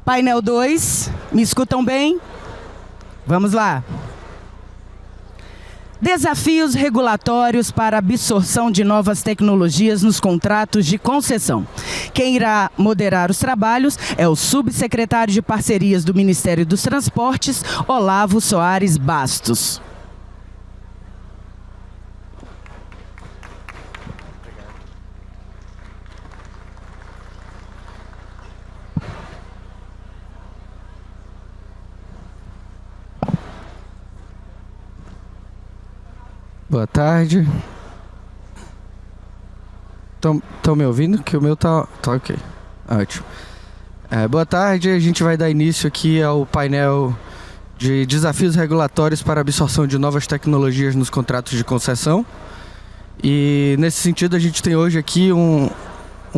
Painel 2, me escutam bem? Vamos lá. Desafios regulatórios para absorção de novas tecnologias nos contratos de concessão. Quem irá moderar os trabalhos é o subsecretário de Parcerias do Ministério dos Transportes, Olavo Soares Bastos. Boa tarde. Estão me ouvindo? Que o meu tá ok. Ótimo. Boa tarde, a gente vai dar início aqui ao painel de desafios regulatórios para a absorção de novas tecnologias nos contratos de concessão. E nesse sentido a gente tem hoje aqui um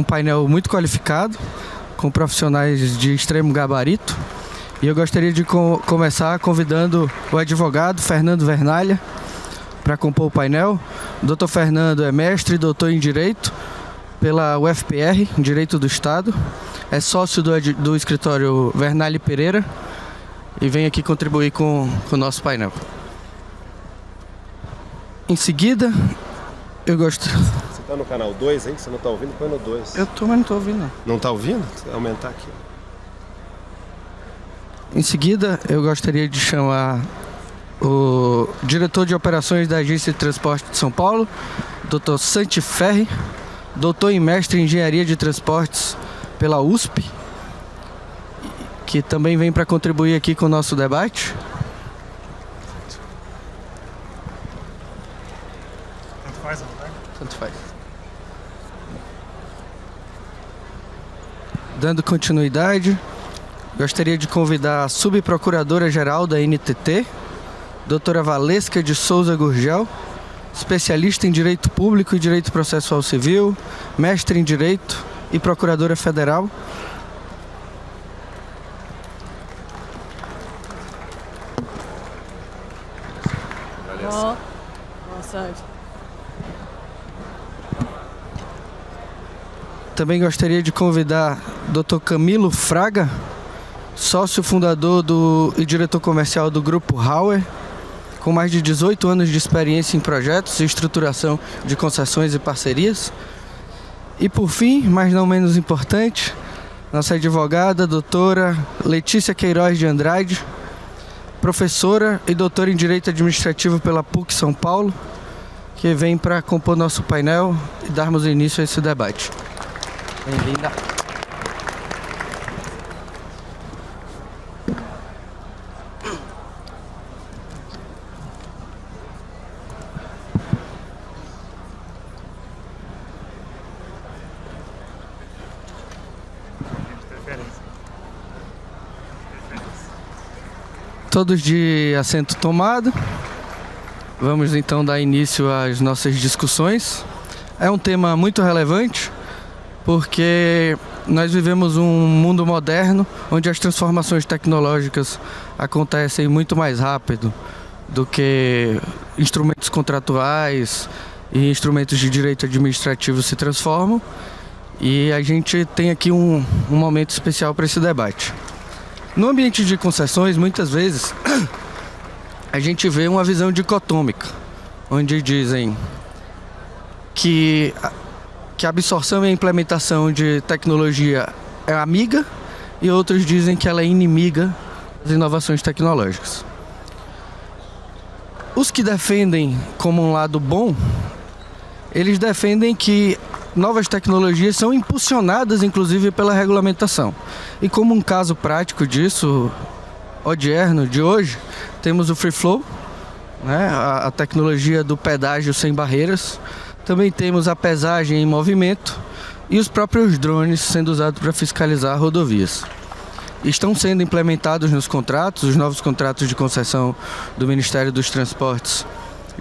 painel muito qualificado, com profissionais de extremo gabarito. E eu gostaria de começar convidando o advogado Fernando Vernalha para compor o painel. O Dr. Fernando é mestre e doutor em Direito pela UFPR, em Direito do Estado. É sócio do escritório Vernalha Pereira e vem aqui contribuir com o nosso painel. Em seguida, eu gosto... Você está no canal 2, hein? Você não está ouvindo? Põe no 2. Eu tô, mas não estou ouvindo, não. Não está ouvindo? Vou aumentar aqui. Em seguida, eu gostaria de chamar o diretor de operações da Agência de Transporte de São Paulo, Dr. Santi Ferri, doutor e mestre em Engenharia de Transportes pela USP, que também vem para contribuir aqui com o nosso debate. Tanto faz, Tanto faz. Dando continuidade, gostaria de convidar a subprocuradora-geral da NTT, doutora Valesca de Souza Gurgel, especialista em Direito Público e Direito Processual Civil, mestre em Direito e procuradora federal. Boa tarde. Também gostaria de convidar Dr. Camilo Fraga, sócio fundador e diretor comercial do Grupo Hauer, com mais de 18 anos de experiência em projetos e estruturação de concessões e parcerias. E por fim, mas não menos importante, nossa advogada, doutora Letícia Queiroz de Andrade, professora e doutora em Direito Administrativo pela PUC São Paulo, que vem para compor nosso painel e darmos início a esse debate. Bem-vinda. Todos de assento tomado. Vamos então dar início às nossas discussões. É um tema muito relevante porque nós vivemos um mundo moderno onde as transformações tecnológicas acontecem muito mais rápido do que instrumentos contratuais e instrumentos de direito administrativo se transformam. E a gente tem aqui um momento especial para esse debate. No ambiente de concessões, muitas vezes, a gente vê uma visão dicotômica, onde dizem que a absorção e a implementação de tecnologia é amiga e outros dizem que ela é inimiga das inovações tecnológicas. Os que defendem como um lado bom, eles defendem que novas tecnologias são impulsionadas, inclusive, pela regulamentação. E como um caso prático disso, odierno de hoje, temos o Free Flow, né, a tecnologia do pedágio sem barreiras. Também temos a pesagem em movimento e os próprios drones sendo usados para fiscalizar rodovias. Estão sendo implementados nos contratos, os novos contratos de concessão do Ministério dos Transportes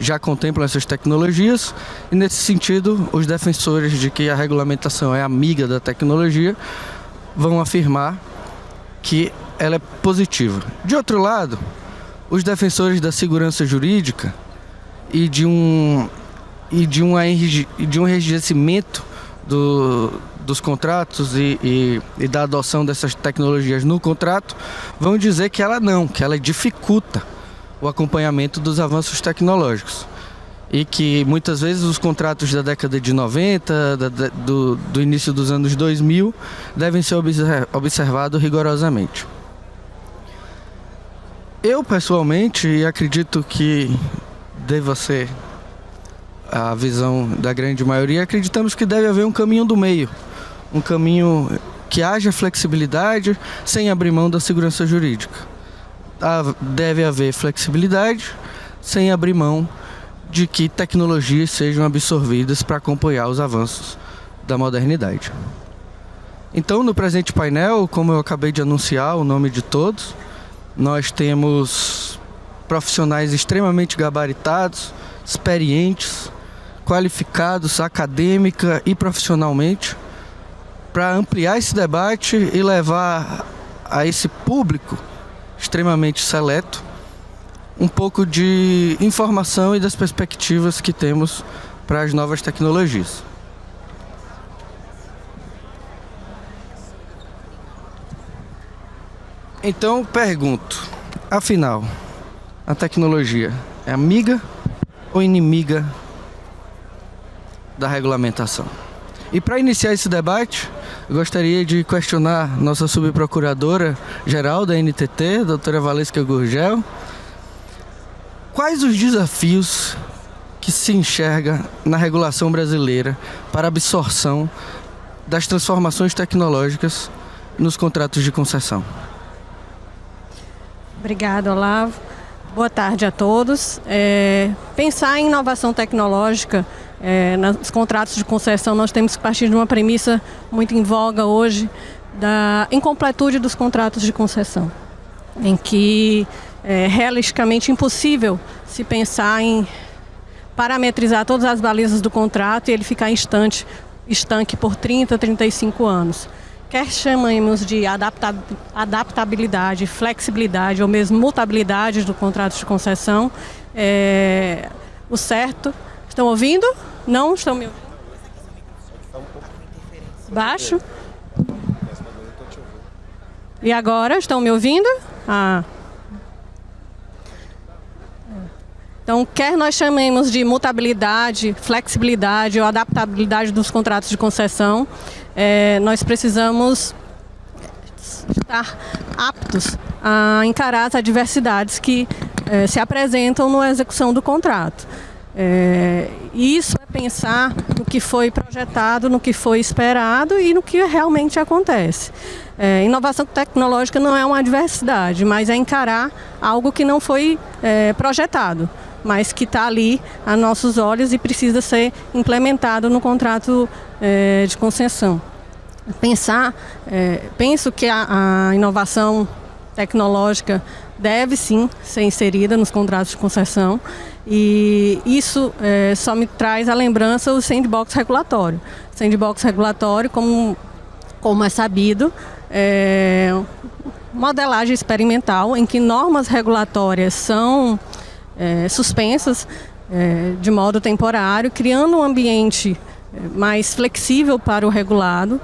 já contemplam essas tecnologias e, nesse sentido, os defensores de que a regulamentação é amiga da tecnologia vão afirmar que ela é positiva. De outro lado, os defensores da segurança jurídica e de um enrijecimento do dos contratos e da adoção dessas tecnologias no contrato vão dizer que ela dificulta o acompanhamento dos avanços tecnológicos. E que muitas vezes os contratos da década de 90, do início dos anos 2000, devem ser observados rigorosamente. Eu, pessoalmente, acredito que deva ser a visão da grande maioria, acreditamos que deve haver um caminho do meio, um caminho que haja flexibilidade sem abrir mão da segurança jurídica. Deve haver flexibilidade sem abrir mão de que tecnologias sejam absorvidas para acompanhar os avanços da modernidade. Então, no presente painel, como eu acabei de anunciar o nome de todos, nós temos profissionais extremamente gabaritados, experientes, qualificados acadêmica e profissionalmente, para ampliar esse debate e levar a esse público extremamente seleto um pouco de informação e das perspectivas que temos para as novas tecnologias. Então, pergunto, afinal, a tecnologia é amiga ou inimiga da regulamentação? E para iniciar esse debate, eu gostaria de questionar nossa subprocuradora-geral da NTT, doutora Valesca Gurgel. Quais os desafios que se enxerga na regulação brasileira para a absorção das transformações tecnológicas nos contratos de concessão? Obrigada, Olavo. Boa tarde a todos. Pensar em inovação tecnológica nos contratos de concessão, nós temos que partir de uma premissa muito em voga hoje, da incompletude dos contratos de concessão, em que é realisticamente impossível se pensar em parametrizar todas as balizas do contrato e ele ficar estanque por 30, 35 anos. Quer chamemos de adaptabilidade, flexibilidade ou mesmo mutabilidade do contrato de concessão, o certo... Estão ouvindo? Não estão me ouvindo? Baixo? E agora? Estão me ouvindo? Então, quer nós chamemos de mutabilidade, flexibilidade ou adaptabilidade dos contratos de concessão, nós precisamos estar aptos a encarar as adversidades que se apresentam na execução do contrato. E isso é pensar no que foi projetado, no que foi esperado e no que realmente acontece. Inovação tecnológica não é uma adversidade, mas é encarar algo que não foi projetado, mas que está ali a nossos olhos e precisa ser implementado no contrato de concessão. Penso que a inovação tecnológica deve sim ser inserida nos contratos de concessão e isso só me traz a lembrança do sandbox regulatório. Sandbox regulatório, como é sabido, modelagem experimental em que normas regulatórias são suspensas de modo temporário, criando um ambiente mais flexível para o regulado,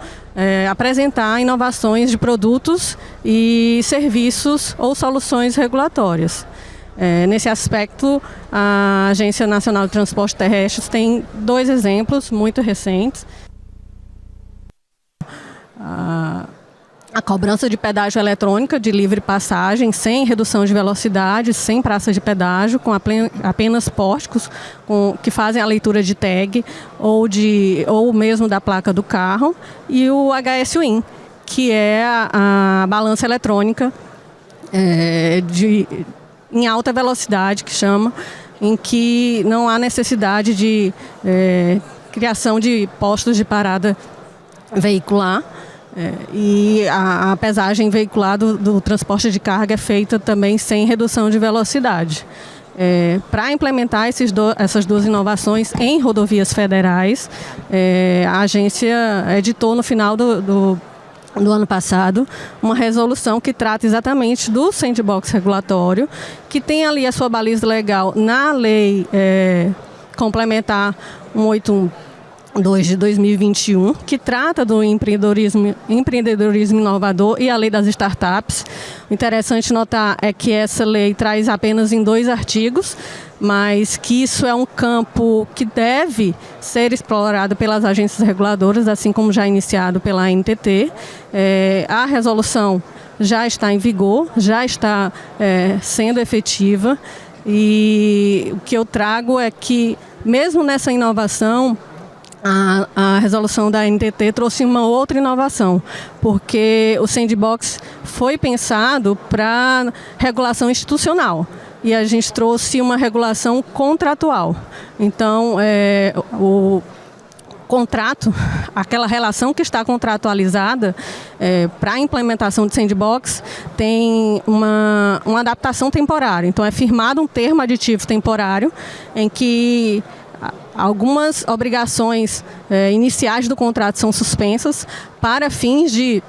apresentar inovações de produtos e serviços ou soluções regulatórias. Nesse aspecto, a Agência Nacional de Transporte Terrestre tem 2 exemplos muito recentes. A cobrança de pedágio eletrônica de livre passagem, sem redução de velocidade, sem praça de pedágio, com apenas pórticos que fazem a leitura de tag ou mesmo da placa do carro, e o HS-WIN, que é a balança eletrônica em alta velocidade, que chama, em que não há necessidade de criação de postos de parada veicular. E a pesagem veicular do transporte de carga é feita também sem redução de velocidade. Para implementar essas 2 inovações em rodovias federais, a agência editou no final do ano passado uma resolução que trata exatamente do sandbox regulatório, que tem ali a sua baliza legal na lei complementar 181 2 de 2021, que trata do empreendedorismo inovador e a lei das startups. O interessante notar é que essa lei traz apenas em 2 artigos, mas que isso é um campo que deve ser explorado pelas agências reguladoras, assim como já iniciado pela ANTT. A resolução já está em vigor, já está sendo efetiva, e o que eu trago é que, mesmo nessa inovação, a resolução da ANTT trouxe uma outra inovação, porque o Sandbox foi pensado para regulação institucional e a gente trouxe uma regulação contratual. Então, o contrato, aquela relação que está contratualizada para a implementação de Sandbox tem uma adaptação temporária. Então, é firmado um termo aditivo temporário em que algumas obrigações iniciais do contrato são suspensas para fins de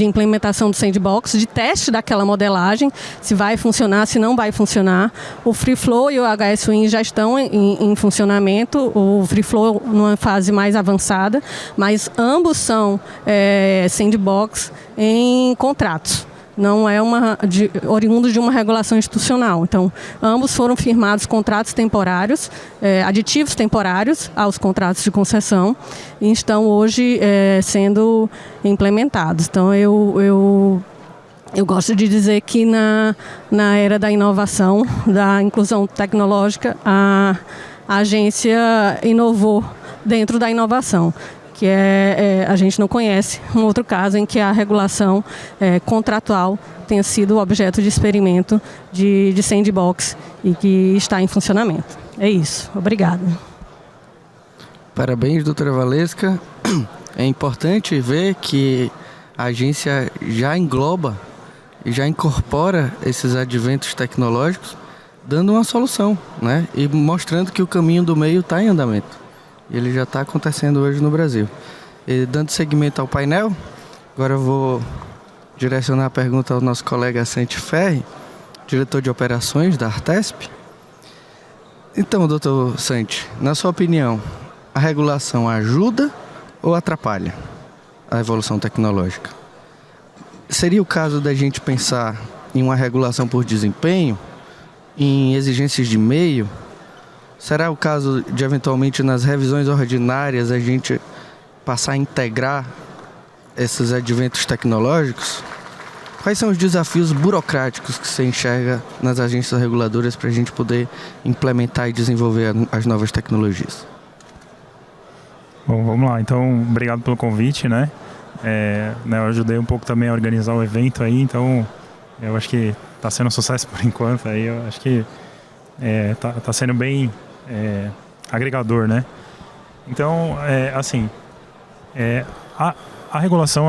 implementação do Sandbox, de teste daquela modelagem, se vai funcionar, se não vai funcionar. O Free Flow e o HSWin já estão em funcionamento, o Free Flow numa fase mais avançada, mas ambos são Sandbox em contratos. Não é oriundo de uma regulação institucional. Então, ambos foram firmados contratos temporários, aditivos temporários aos contratos de concessão, e estão hoje sendo implementados. Então, eu gosto de dizer que na era da inovação, da inclusão tecnológica, a agência inovou dentro da inovação, que a gente não conhece um outro caso em que a regulação contratual tenha sido objeto de experimento de Sandbox e que está em funcionamento. É isso. Obrigada. Parabéns, doutora Valesca. É importante ver que a agência já engloba e já incorpora esses adventos tecnológicos, dando uma solução, né? E mostrando que o caminho do meio está em andamento. Ele já está acontecendo hoje no Brasil. E dando seguimento ao painel, agora eu vou direcionar a pergunta ao nosso colega Santi Ferri, diretor de operações da Artesp. Então, doutor Santi, na sua opinião, a regulação ajuda ou atrapalha a evolução tecnológica? Seria o caso da gente pensar em uma regulação por desempenho, em exigências de meio? Será o caso de, eventualmente, nas revisões ordinárias, a gente passar a integrar esses adventos tecnológicos? Quais são os desafios burocráticos que você enxerga nas agências reguladoras para a gente poder implementar e desenvolver as novas tecnologias? Bom, vamos lá. Então, obrigado pelo convite, né? Eu ajudei um pouco também a organizar o evento aí, então eu acho que está sendo um sucesso por enquanto. Aí eu acho que tá sendo bem agregador, né? Então, a regulação,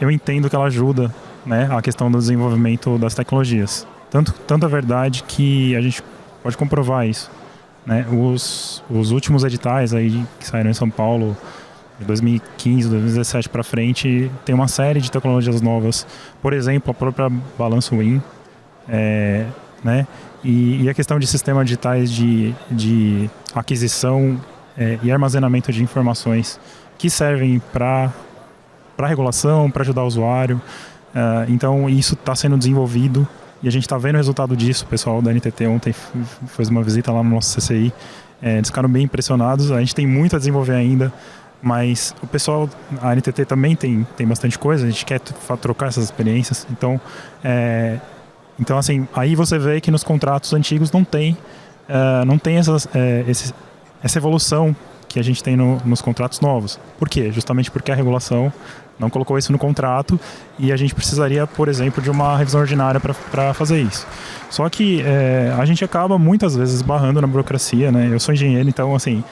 eu entendo que ela ajuda, né, a questão do desenvolvimento das tecnologias. Tanto é verdade que a gente pode comprovar isso, né? Os últimos editais aí que saíram em São Paulo, de 2015, 2017 para frente, tem uma série de tecnologias novas. Por exemplo, a própria Balanço Win, né? E a questão de sistemas digitais de aquisição e armazenamento de informações que servem para regulação, para ajudar o usuário. Então, isso está sendo desenvolvido e a gente está vendo o resultado disso. O pessoal da NTT ontem fez uma visita lá no nosso CCI. Eles ficaram bem impressionados. A gente tem muito a desenvolver ainda, mas o pessoal, a NTT também tem bastante coisa. A gente quer trocar essas experiências. Então, assim, aí você vê que nos contratos antigos não tem essa evolução que a gente tem nos contratos novos. Por quê? Justamente porque a regulação não colocou isso no contrato e a gente precisaria, por exemplo, de uma revisão ordinária para fazer isso. Só que a gente acaba muitas vezes esbarrando na burocracia, né? Eu sou engenheiro, então, assim,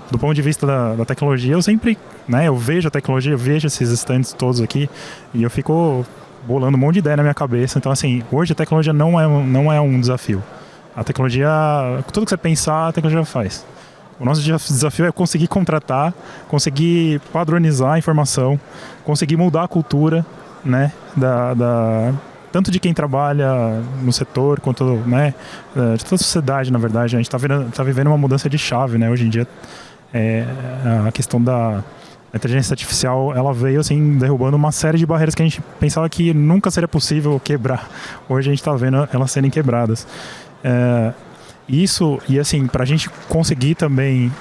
do ponto de vista da tecnologia, eu sempre, né, eu vejo a tecnologia, eu vejo esses stands todos aqui e eu fico bolando um monte de ideia na minha cabeça. Então, assim, hoje a tecnologia não é um desafio. A tecnologia, tudo que você pensar, a tecnologia faz. O nosso desafio é conseguir contratar, conseguir padronizar a informação, conseguir mudar a cultura, né, tanto de quem trabalha no setor, quanto, né, de toda a sociedade, na verdade. A gente está vivendo uma mudança de chave, né? Hoje em dia, a questão da inteligência artificial, ela veio assim, derrubando uma série de barreiras que a gente pensava que nunca seria possível quebrar. Hoje a gente está vendo elas serem quebradas. Isso, e assim, para a gente conseguir também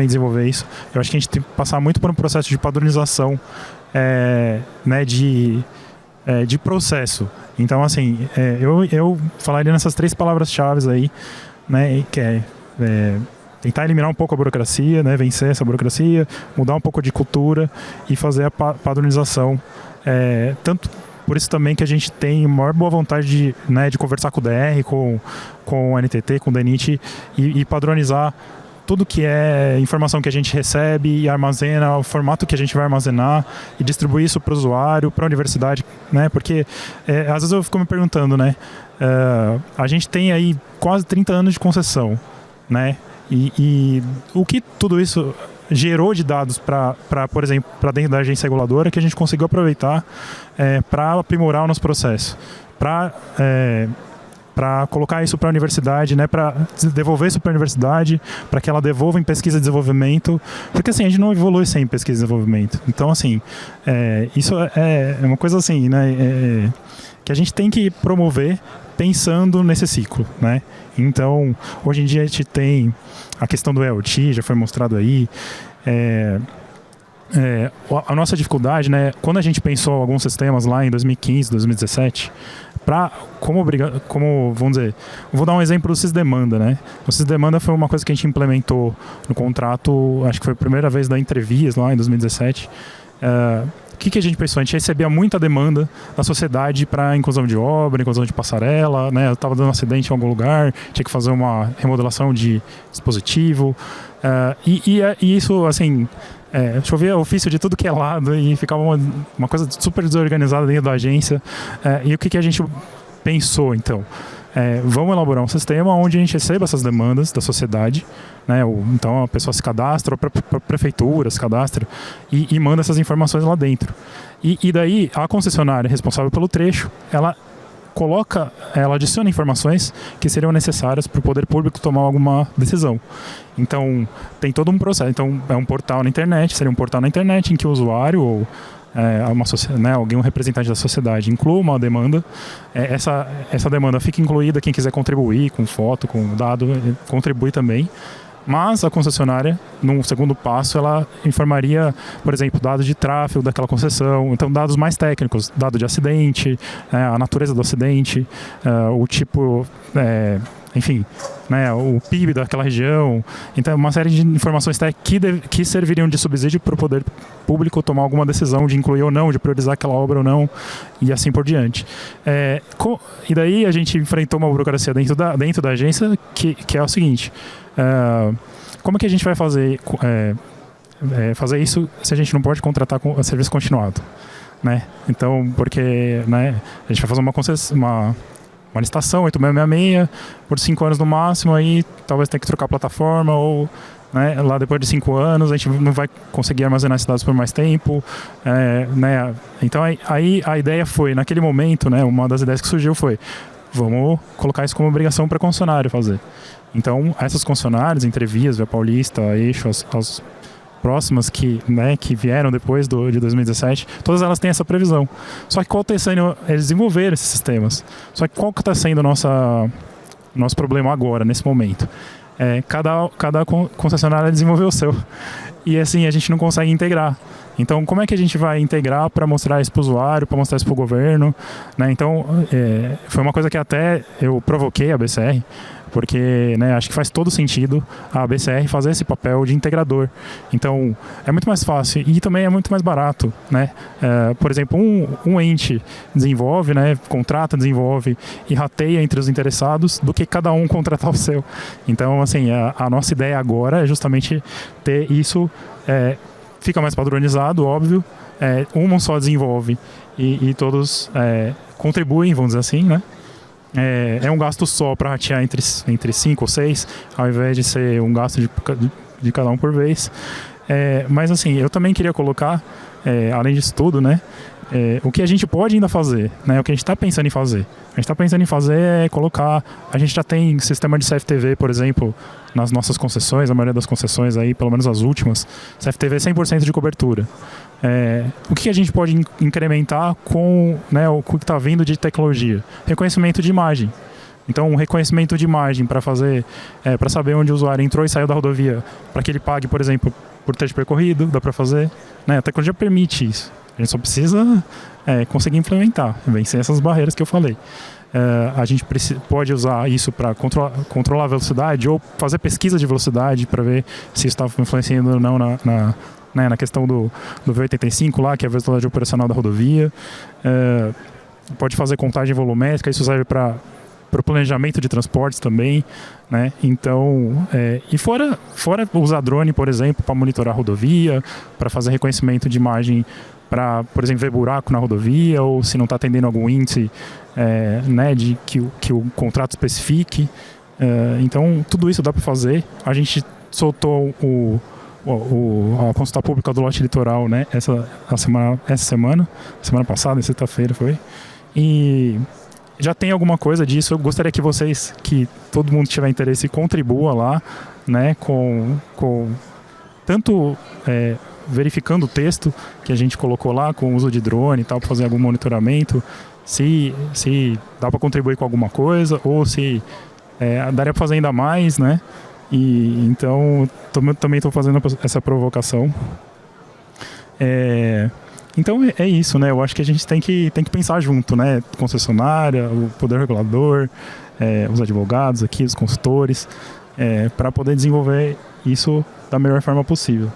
desenvolver isso, eu acho que a gente tem que passar muito por um processo de padronização, né, de processo. Então, assim, eu falaria nessas 3 palavras-chave aí, né, que tentar eliminar um pouco a burocracia, né, vencer essa burocracia, mudar um pouco de cultura e fazer a padronização. Tanto por isso também que a gente tem a maior boa vontade de conversar com o DR, com o NTT, com o DENIT e padronizar tudo que é informação que a gente recebe e armazena, o formato que a gente vai armazenar e distribuir isso para o usuário, para a universidade, né? Porque às vezes eu fico me perguntando, né? A gente tem aí quase 30 anos de concessão, né? E o que tudo isso gerou de dados para, por exemplo, para dentro da agência reguladora que a gente conseguiu aproveitar para aprimorar o nosso processo, para colocar isso para a universidade, né, para devolver isso para a universidade, para que ela devolva em pesquisa e desenvolvimento, porque assim, a gente não evolui sem pesquisa e desenvolvimento. Então, assim, isso é uma coisa assim, né, que a gente tem que promover pensando nesse ciclo, né? Então, hoje em dia a gente tem a questão do IoT, já foi mostrado aí. A nossa dificuldade, né, quando a gente pensou alguns sistemas lá em 2015, 2017, vamos dizer, vou dar um exemplo do Sysdemanda, né? O Sysdemanda foi uma coisa que a gente implementou no contrato, acho que foi a primeira vez da Entrevias lá em 2017. O que a gente pensou? A gente recebia muita demanda da sociedade para inclusão de obra, inclusão de passarela, né? Eu estava dando um acidente em algum lugar, tinha que fazer uma remodelação de dispositivo. E isso, assim, chovia ofício de tudo que é lado e ficava uma coisa super desorganizada dentro da agência. E o que a gente pensou, então? Vamos elaborar um sistema onde a gente receba essas demandas da sociedade, né? Então a pessoa se cadastra, a prefeitura se cadastra e manda essas informações lá dentro. E daí a concessionária responsável pelo trecho, ela adiciona informações que seriam necessárias para o poder público tomar alguma decisão. Então tem todo um processo. Então é um portal na internet, seria um portal na internet em que o usuário ou alguém, um representante da sociedade, inclua uma demanda. Essa demanda fica incluída, quem quiser contribuir com foto, com dado, contribui também. Mas a concessionária, num segundo passo, ela informaria, por exemplo, dados de tráfego daquela concessão, então dados mais técnicos, dado de acidente, a natureza do acidente, o tipo, enfim, né, o PIB daquela região. Então, uma série de informações que serviriam de subsídio para o poder público tomar alguma decisão de incluir ou não, de priorizar aquela obra ou não, e assim por diante. E daí a gente enfrentou uma burocracia dentro da agência que é o seguinte: como é que a gente vai fazer isso se a gente não pode contratar com serviço continuado, né? Então, porque, né, a gente vai fazer uma licitação 8666 por 5 anos no máximo, aí talvez tenha que trocar a plataforma, ou, né, lá depois de 5 anos a gente não vai conseguir armazenar esses dados por mais tempo, né? Então aí a ideia foi, naquele momento, né, uma das ideias que surgiu foi: vamos colocar isso como obrigação para a concessionária fazer. Então, essas concessionárias, Entrevias, Via Paulista, Eixo, as próximas que vieram depois de 2017, todas elas têm essa previsão. Só que qual está sendo, eles desenvolveram esses sistemas. Só que qual que está sendo o nosso problema agora, nesse momento? Cada concessionária desenvolveu o seu. E assim, a gente não consegue integrar. Então, como é que a gente vai integrar para mostrar isso para o usuário, para mostrar isso para o governo, né? Então, foi uma coisa que até eu provoquei a BCR, porque, né, acho que faz todo sentido a BCR fazer esse papel de integrador. Então, é muito mais fácil e também é muito mais barato, né? Por exemplo, um ente desenvolve, né, contrata, desenvolve e rateia entre os interessados do que cada um contratar o seu. Então, assim, a nossa ideia agora é justamente ter isso, fica mais padronizado, óbvio, um só desenvolve e todos contribuem, vamos dizer assim, né? É um gasto só para ratear entre 5 ou 6, ao invés de ser um gasto de cada um por vez. Mas assim, eu também queria colocar, além disso tudo, né, o que a gente pode ainda fazer, né? O que a gente está pensando em fazer. A gente está pensando em fazer é colocar... A gente já tem sistema de CFTV, por exemplo, nas nossas concessões, a maioria das concessões aí, pelo menos as últimas, CFTV 100% de cobertura. O que a gente pode incrementar com, né, o que está vindo de tecnologia? Reconhecimento de imagem. Então, um reconhecimento de imagem para fazer, para saber onde o usuário entrou e saiu da rodovia, para que ele pague, por exemplo, por trecho percorrido, dá para fazer. Né? A tecnologia permite isso. A gente só precisa conseguir implementar, vencer essas barreiras que eu falei. A gente pode usar isso para controlar a velocidade ou fazer pesquisa de velocidade para ver se isso está influenciando ou não na questão do V85 lá, que é a velocidade operacional da rodovia. Pode fazer contagem volumétrica, isso serve para o planejamento de transportes também, né? Então, e fora usar drone, por exemplo, para monitorar a rodovia, para fazer reconhecimento de imagem para, por exemplo, ver buraco na rodovia ou se não está atendendo algum índice né, que o contrato especifique. Então, tudo isso dá para fazer. A gente soltou a consulta pública do lote litoral, né, essa semana passada, sexta-feira foi. E já tem alguma coisa disso. Eu gostaria que vocês, que todo mundo tiver interesse, contribua lá, né, com tanto verificando o texto que a gente colocou lá, com o uso de drone e tal, para fazer algum monitoramento, se dá para contribuir com alguma coisa, ou se daria para fazer ainda mais, né? E então também estou fazendo essa provocação. Então é isso, né? Eu acho que a gente tem que pensar junto, né? Concessionária, o poder regulador, os advogados aqui, os consultores, para poder desenvolver isso da melhor forma possível.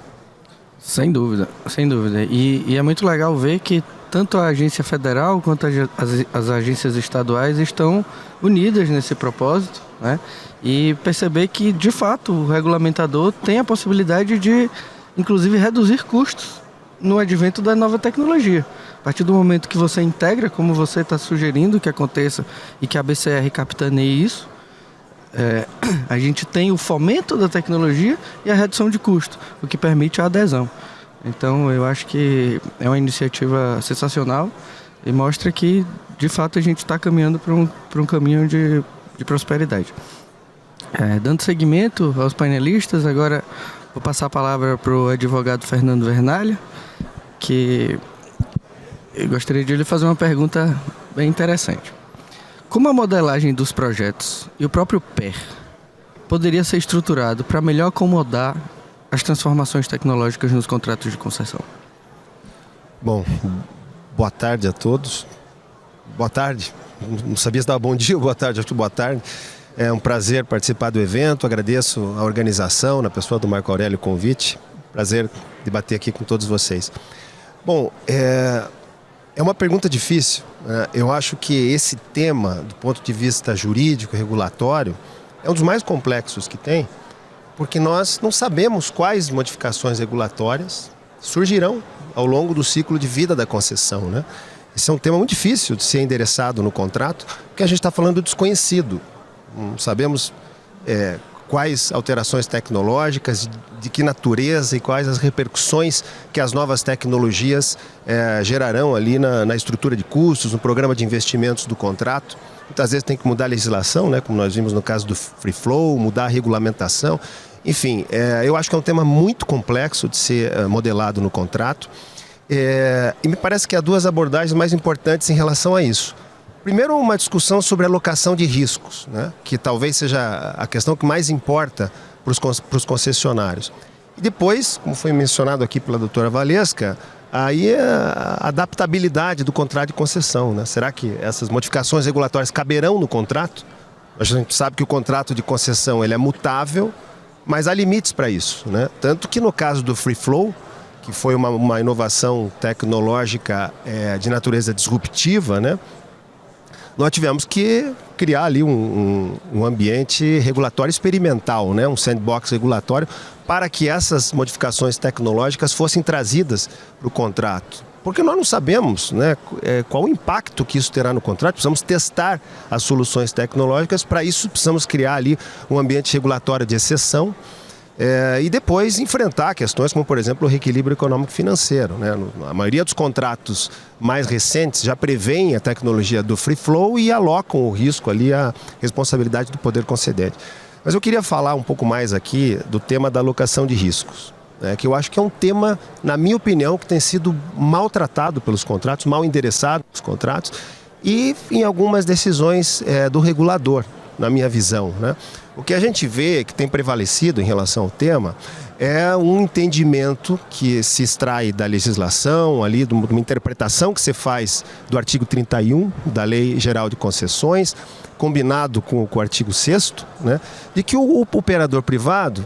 Sem dúvida, sem dúvida. E é muito legal ver que tanto a agência federal quanto as agências estaduais estão unidas nesse propósito, né? E perceber que, de fato, o regulamentador tem a possibilidade de, inclusive, reduzir custos no advento da nova tecnologia. A partir do momento que você integra, como você está sugerindo que aconteça, e que a BCR capitaneie isso, a gente tem o fomento da tecnologia e a redução de custo, o que permite a adesão. Então, eu acho que é uma iniciativa sensacional e mostra que, de fato, a gente está caminhando para um caminho de prosperidade. Dando seguimento aos painelistas, agora vou passar a palavra para o advogado Fernando Vernalha, que eu gostaria de lhe fazer uma pergunta bem interessante. Como a modelagem dos projetos e o próprio PER poderia ser estruturado para melhor acomodar as transformações tecnológicas nos contratos de concessão? Bom, boa tarde a todos. Boa tarde. Não sabia se dava bom dia ou boa tarde, acho que boa tarde. É um prazer participar do evento, agradeço a organização, na pessoa do Marco Aurélio, o convite. Prazer debater aqui com todos vocês. Bom, é uma pergunta difícil. Eu acho que esse tema, do ponto de vista jurídico, regulatório, é um dos mais complexos que tem, porque nós não sabemos quais modificações regulatórias surgirão ao longo do ciclo de vida da concessão, né? Esse é um tema muito difícil de ser endereçado no contrato, porque a gente está falando do desconhecido. Não sabemos quais alterações tecnológicas, de que natureza e quais as repercussões que as novas tecnologias gerarão ali na estrutura de custos, no programa de investimentos do contrato. Muitas vezes tem que mudar a legislação, né, como nós vimos no caso do Free Flow, mudar a regulamentação. Enfim, eu acho que é um tema muito complexo de ser modelado no contrato. E me parece que há duas abordagens mais importantes em relação a isso. Primeiro, uma discussão sobre a alocação de riscos, né, que talvez seja a questão que mais importa para os concessionários. E depois, como foi mencionado aqui pela doutora Valesca, aí a adaptabilidade do contrato de concessão, né? Será que essas modificações regulatórias caberão no contrato? A gente sabe que o contrato de concessão ele é mutável, mas há limites para isso, né? Tanto que no caso do Free Flow, que foi uma inovação tecnológica de natureza disruptiva, né? Nós tivemos que criar ali um ambiente regulatório experimental, né? Um sandbox regulatório, para que essas modificações tecnológicas fossem trazidas para o contrato. Porque nós não sabemos, né, qual o impacto que isso terá no contrato, precisamos testar as soluções tecnológicas, para isso precisamos criar ali um ambiente regulatório de exceção, E depois enfrentar questões como, por exemplo, o reequilíbrio econômico-financeiro, né? A maioria dos contratos mais recentes já prevêem a tecnologia do free flow e alocam o risco ali, a responsabilidade do poder concedente. Mas eu queria falar um pouco mais aqui do tema da alocação de riscos, né? Que eu acho que é um tema, na minha opinião, que tem sido maltratado pelos contratos, mal endereçado pelos contratos e em algumas decisões do regulador, na minha visão, né? O que a gente vê que tem prevalecido em relação ao tema é um entendimento que se extrai da legislação, ali, de uma interpretação que se faz do artigo 31 da Lei Geral de Concessões, combinado com o artigo 6º, né, de que o operador privado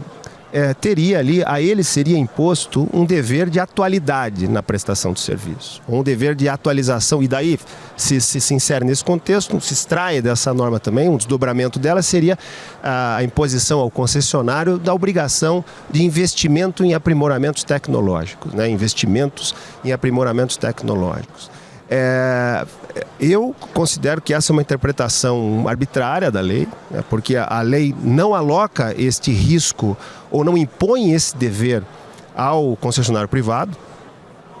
teria ali, a ele seria imposto um dever de atualidade na prestação do serviço, um dever de atualização, e daí se insere nesse contexto, se extrai dessa norma também, um desdobramento dela seria a imposição ao concessionário da obrigação de investimento em aprimoramentos tecnológicos, né, investimentos em aprimoramentos tecnológicos. Eu considero que essa é uma interpretação arbitrária da lei, né, porque a lei não aloca este risco ou não impõe esse dever ao concessionário privado,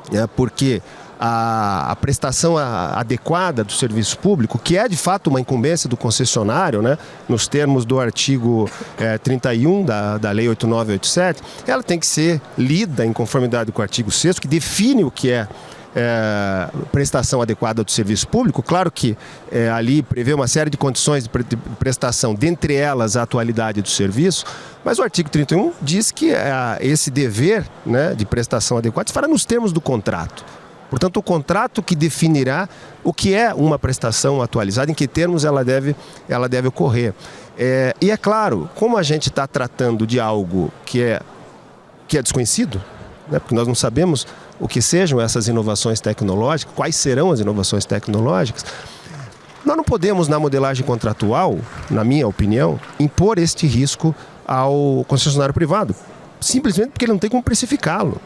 né, porque a prestação adequada do serviço público, que é de fato uma incumbência do concessionário, né, nos termos do artigo 31 da Lei 8987, ela tem que ser lida em conformidade com o artigo 6º, que define o que é prestação adequada do serviço público. Claro que ali prevê uma série de condições de prestação, dentre elas a atualidade do serviço, mas o artigo 31 diz que esse dever, né, de prestação adequada se fará nos termos do contrato. Portanto, o contrato que definirá o que é uma prestação atualizada, em que termos ela deve ocorrer. E é claro, como a gente está tratando de algo que é desconhecido, né, porque nós não sabemos o que sejam essas inovações tecnológicas, quais serão as inovações tecnológicas, nós não podemos, na modelagem contratual, na minha opinião, impor este risco ao concessionário privado, simplesmente porque ele não tem como precificá-lo.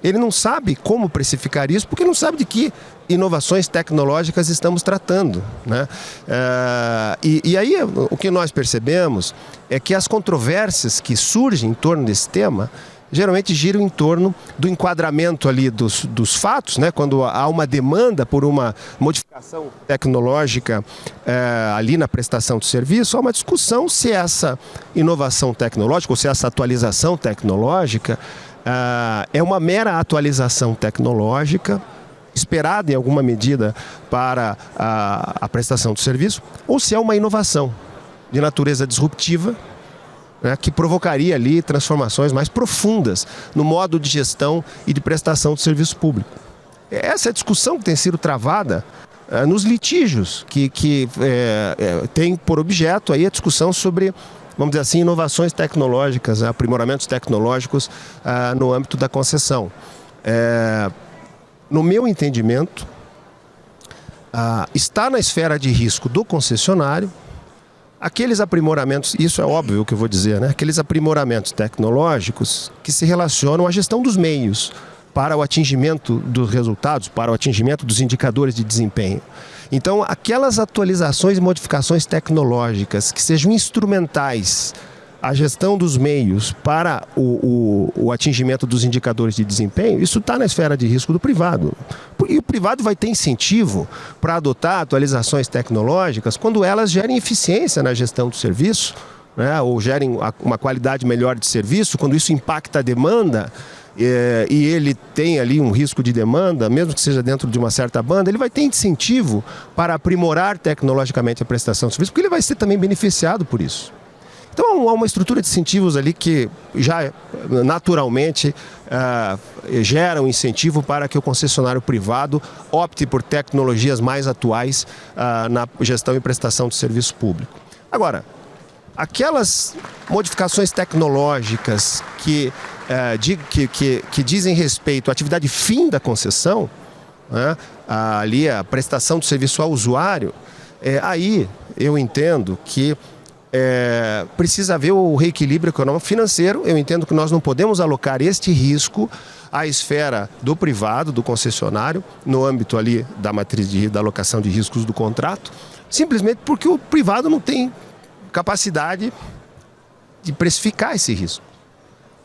Ele não sabe como precificar isso, porque ele não sabe de que inovações tecnológicas estamos tratando, né? E aí o que nós percebemos é que as controvérsias que surgem em torno desse tema geralmente giram em torno do enquadramento ali dos fatos, né? Quando há uma demanda por uma modificação tecnológica ali na prestação do serviço, há uma discussão se essa inovação tecnológica ou se essa atualização tecnológica é uma mera atualização tecnológica esperada em alguma medida para a prestação do serviço, ou se é uma inovação de natureza disruptiva, né, que provocaria ali transformações mais profundas no modo de gestão e de prestação do serviço público. Essa é a discussão que tem sido travada nos litígios que tem por objeto aí a discussão sobre, vamos dizer assim, inovações tecnológicas, aprimoramentos tecnológicos no âmbito da concessão. No meu entendimento, está na esfera de risco do concessionário aqueles aprimoramentos, isso é óbvio o que eu vou dizer, né? Aqueles aprimoramentos tecnológicos que se relacionam à gestão dos meios para o atingimento dos resultados, para o atingimento dos indicadores de desempenho. Então, aquelas atualizações e modificações tecnológicas que sejam instrumentais à gestão dos meios para o atingimento dos indicadores de desempenho, isso está na esfera de risco do privado. E o privado vai ter incentivo para adotar atualizações tecnológicas quando elas gerem eficiência na gestão do serviço, né, ou gerem uma qualidade melhor de serviço, quando isso impacta a demanda, e ele tem ali um risco de demanda, mesmo que seja dentro de uma certa banda, ele vai ter incentivo para aprimorar tecnologicamente a prestação do serviço, porque ele vai ser também beneficiado por isso. Então há uma estrutura de incentivos ali que já naturalmente gera um incentivo para que o concessionário privado opte por tecnologias mais atuais na gestão e prestação do serviço público. Agora, aquelas modificações tecnológicas que dizem respeito à atividade fim da concessão, né, ali a prestação do serviço ao usuário, aí eu entendo que precisa haver o reequilíbrio econômico financeiro. Eu entendo que nós não podemos alocar este risco à esfera do privado, do concessionário, no âmbito ali da matriz da alocação de riscos do contrato, simplesmente porque o privado não tem capacidade de precificar esse risco.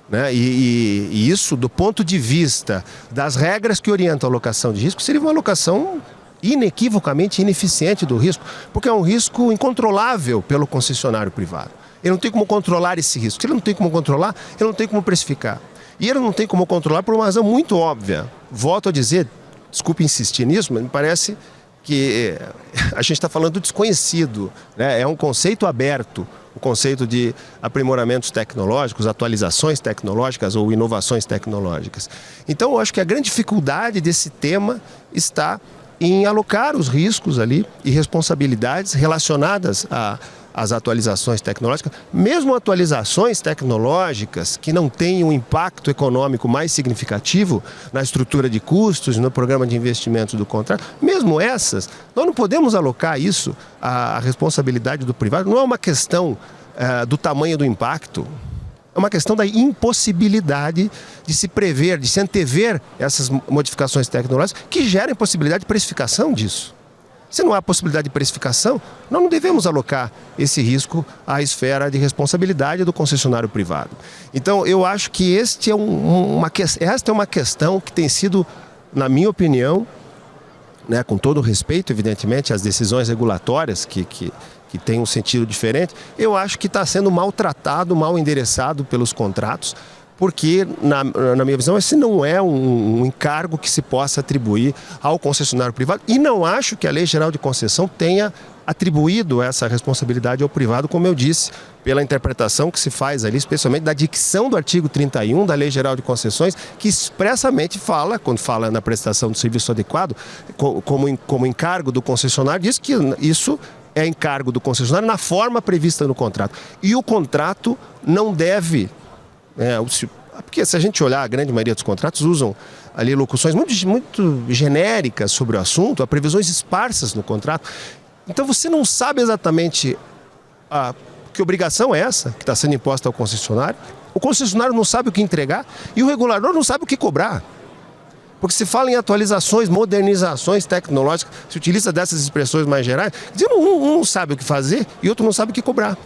né? E isso, do ponto de vista das regras que orientam a alocação de risco, seria uma alocação inequivocamente ineficiente do risco, porque é um risco incontrolável pelo concessionário privado. Ele não tem como controlar esse risco. Se ele não tem como controlar, ele não tem como precificar. E ele não tem como controlar por uma razão muito óbvia. Volto a dizer, desculpe insistir nisso, mas me parece que a gente está falando do desconhecido, né? É um conceito aberto, o conceito de aprimoramentos tecnológicos, atualizações tecnológicas ou inovações tecnológicas. Então, eu acho que a grande dificuldade desse tema está em alocar os riscos ali e responsabilidades relacionadas às atualizações tecnológicas, mesmo atualizações tecnológicas que não tenham um impacto econômico mais significativo na estrutura de custos, no programa de investimentos do contrato, mesmo essas, nós não podemos alocar isso à responsabilidade do privado. Não é uma questão do tamanho do impacto, é uma questão da impossibilidade de se prever, de se antever essas modificações tecnológicas que gerem possibilidade de precificação disso. Se não há possibilidade de precificação, nós não devemos alocar esse risco à esfera de responsabilidade do concessionário privado. Então, eu acho que esta é uma questão que tem sido, na minha opinião, né, com todo respeito, evidentemente, às decisões regulatórias que têm um sentido diferente, eu acho que está sendo maltratado, mal endereçado pelos contratos, porque, na minha visão, esse não é um encargo que se possa atribuir ao concessionário privado. E não acho que a Lei Geral de Concessão tenha atribuído essa responsabilidade ao privado, como eu disse, pela interpretação que se faz ali, especialmente da dicção do artigo 31 da Lei Geral de Concessões, que expressamente fala, quando fala na prestação do serviço adequado, como encargo do concessionário, diz que isso é encargo do concessionário na forma prevista no contrato. E o contrato não deve... porque se a gente olhar, a grande maioria dos contratos usam ali locuções muito genéricas sobre o assunto, há previsões esparsas no contrato. Então você não sabe exatamente que obrigação é essa que está sendo imposta ao concessionário. O concessionário não sabe o que entregar e o regulador não sabe o que cobrar. Porque se fala em atualizações, modernizações tecnológicas, se utiliza dessas expressões mais gerais, um não sabe o que fazer e outro não sabe o que cobrar.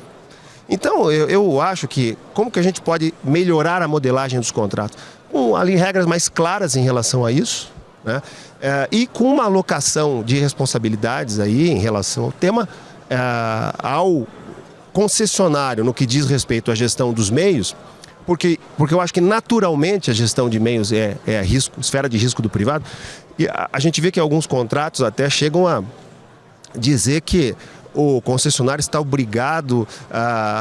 Então, eu acho que como que a gente pode melhorar a modelagem dos contratos? Com ali regras mais claras em relação a isso, né? E com uma alocação de responsabilidades aí em relação ao tema, ao concessionário no que diz respeito à gestão dos meios, porque eu acho que naturalmente a gestão de meios é risco, esfera de risco do privado, e a gente vê que alguns contratos até chegam a dizer que o concessionário está obrigado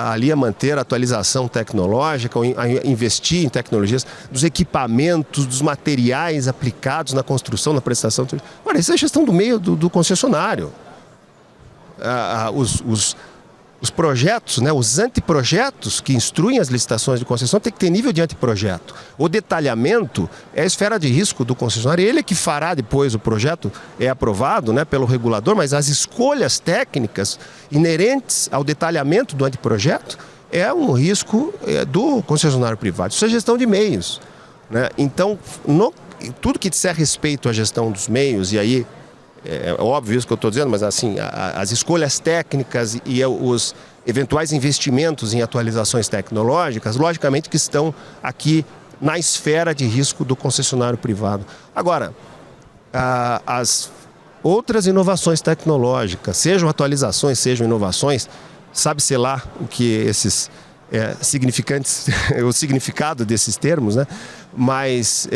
ali a manter a atualização tecnológica, a investir em tecnologias, dos equipamentos, dos materiais aplicados na construção, na prestação. Olha, isso é a gestão do meio do concessionário. Os projetos, né, os anteprojetos que instruem as licitações de concessão tem que ter nível de anteprojeto. O detalhamento é a esfera de risco do concessionário. Ele é que fará depois o projeto, é aprovado, né, pelo regulador, mas as escolhas técnicas inerentes ao detalhamento do anteprojeto é um risco do concessionário privado. Isso é gestão de meios, né? Então, tudo que disser respeito à gestão dos meios, e aí é óbvio isso que eu estou dizendo, mas assim, as escolhas técnicas e os eventuais investimentos em atualizações tecnológicas, logicamente que estão aqui na esfera de risco do concessionário privado. Agora, as outras inovações tecnológicas, sejam atualizações, sejam inovações, sabe-se lá o que esses significantes, o significado desses termos, né? Mas,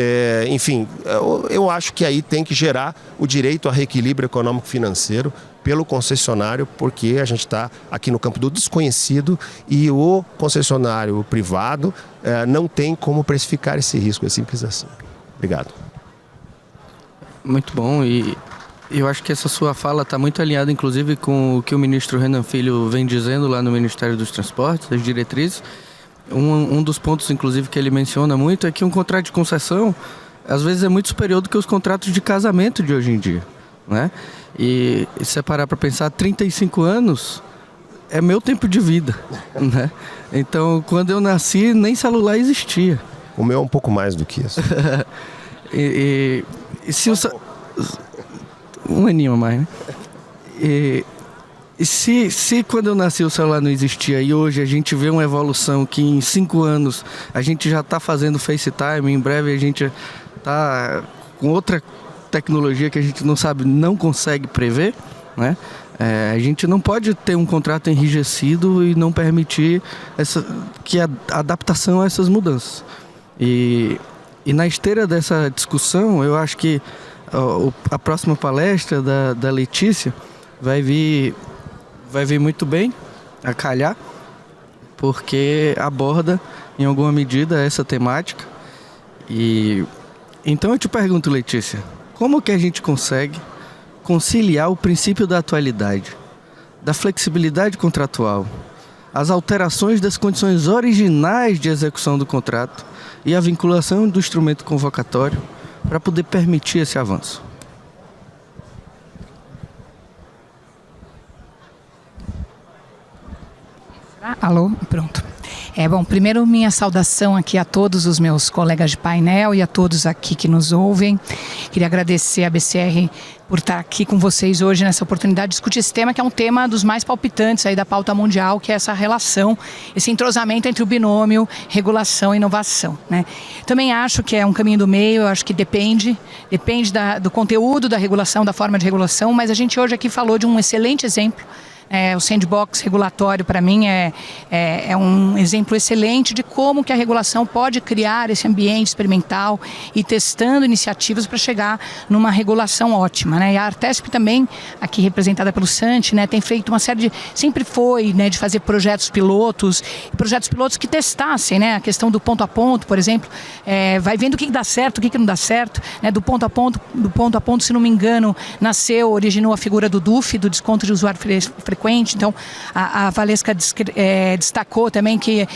enfim, eu acho que aí tem que gerar o direito a reequilíbrio econômico-financeiro pelo concessionário, porque a gente está aqui no campo do desconhecido e o concessionário privado não tem como precificar esse risco, é simples assim. Obrigado. Muito bom, e eu acho que essa sua fala está muito alinhada, inclusive, com o que o ministro Renan Filho vem dizendo lá no Ministério dos Transportes, das diretrizes. Um dos pontos, inclusive, que ele menciona muito é que um contrato de concessão, às vezes, é muito superior do que os contratos de casamento de hoje em dia, né? E se você parar para pensar, 35 anos é meu tempo de vida, né? Então, quando eu nasci, nem celular existia. O meu é um pouco mais do que isso. e se um aninho a mais, né? E E se quando eu nasci o celular não existia e hoje a gente vê uma evolução que em 5 anos a gente já está fazendo FaceTime, em breve a gente está com outra tecnologia que a gente não sabe, não consegue prever, né? A gente não pode ter um contrato enrijecido e não permitir a adaptação a essas mudanças. E na esteira dessa discussão, eu acho que a próxima palestra da Letícia vai vir muito bem a calhar, porque aborda em alguma medida essa temática. E então eu te pergunto, Letícia, como que a gente consegue conciliar o princípio da atualidade, da flexibilidade contratual, as alterações das condições originais de execução do contrato e a vinculação do instrumento convocatório para poder permitir esse avanço? Alô? Pronto. Bom, primeiro minha saudação aqui a todos os meus colegas de painel e a todos aqui que nos ouvem. Queria agradecer a BCR por estar aqui com vocês hoje nessa oportunidade de discutir esse tema, que é um tema dos mais palpitantes aí da pauta mundial, que é essa relação, esse entrosamento entre o binômio, regulação e inovação, né? Também acho que é um caminho do meio, eu acho que depende do conteúdo da regulação, da forma de regulação, mas a gente hoje aqui falou de um excelente exemplo. O sandbox regulatório, para mim, é um exemplo excelente de como que a regulação pode criar esse ambiente experimental e testando iniciativas para chegar numa regulação ótima, né? E a Artesp também, aqui representada pelo Santi, né, tem feito uma série de... Sempre foi, né, de fazer projetos pilotos que testassem, né, a questão do ponto a ponto, por exemplo, vai vendo o que dá certo, o que não dá certo, né, do ponto a ponto, se não me engano, originou a figura do DUF, do desconto de usuário frequente. Então, a Valesca destacou também que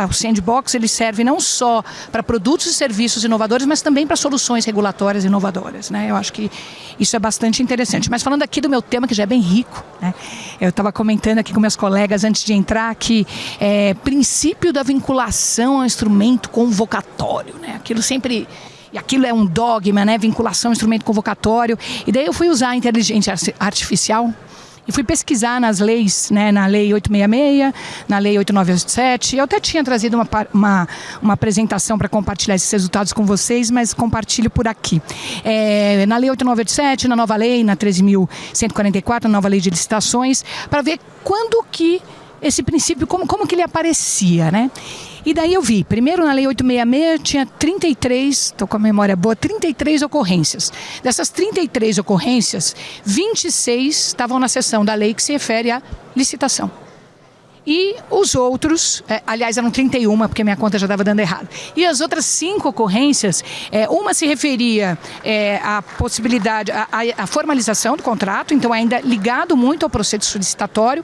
o sandbox ele serve não só para produtos e serviços inovadores, mas também para soluções regulatórias inovadoras, né? Eu acho que isso é bastante interessante. Mas falando aqui do meu tema, que já é bem rico, né? Eu estava comentando aqui com meus colegas antes de entrar que princípio da vinculação ao instrumento convocatório, né? Aquilo é um dogma, né? Vinculação ao instrumento convocatório. E daí eu fui usar a inteligência artificial e fui pesquisar nas leis, né, na Lei 866, na Lei 8987. Eu até tinha trazido uma apresentação para compartilhar esses resultados com vocês, mas compartilho por aqui. Na Lei 8987, na nova lei, na 13.144, na nova lei de licitações, para ver quando que esse princípio, como que ele aparecia, né? E daí eu vi, primeiro na Lei 866 tinha 33, estou com a memória boa, 33 ocorrências. Dessas 33 ocorrências, 26 estavam na seção da lei que se refere à licitação. E os outros, aliás, eram 31, porque minha conta já estava dando errado. E as outras 5 ocorrências, uma se referia à possibilidade, à formalização do contrato, então ainda ligado muito ao processo licitatório.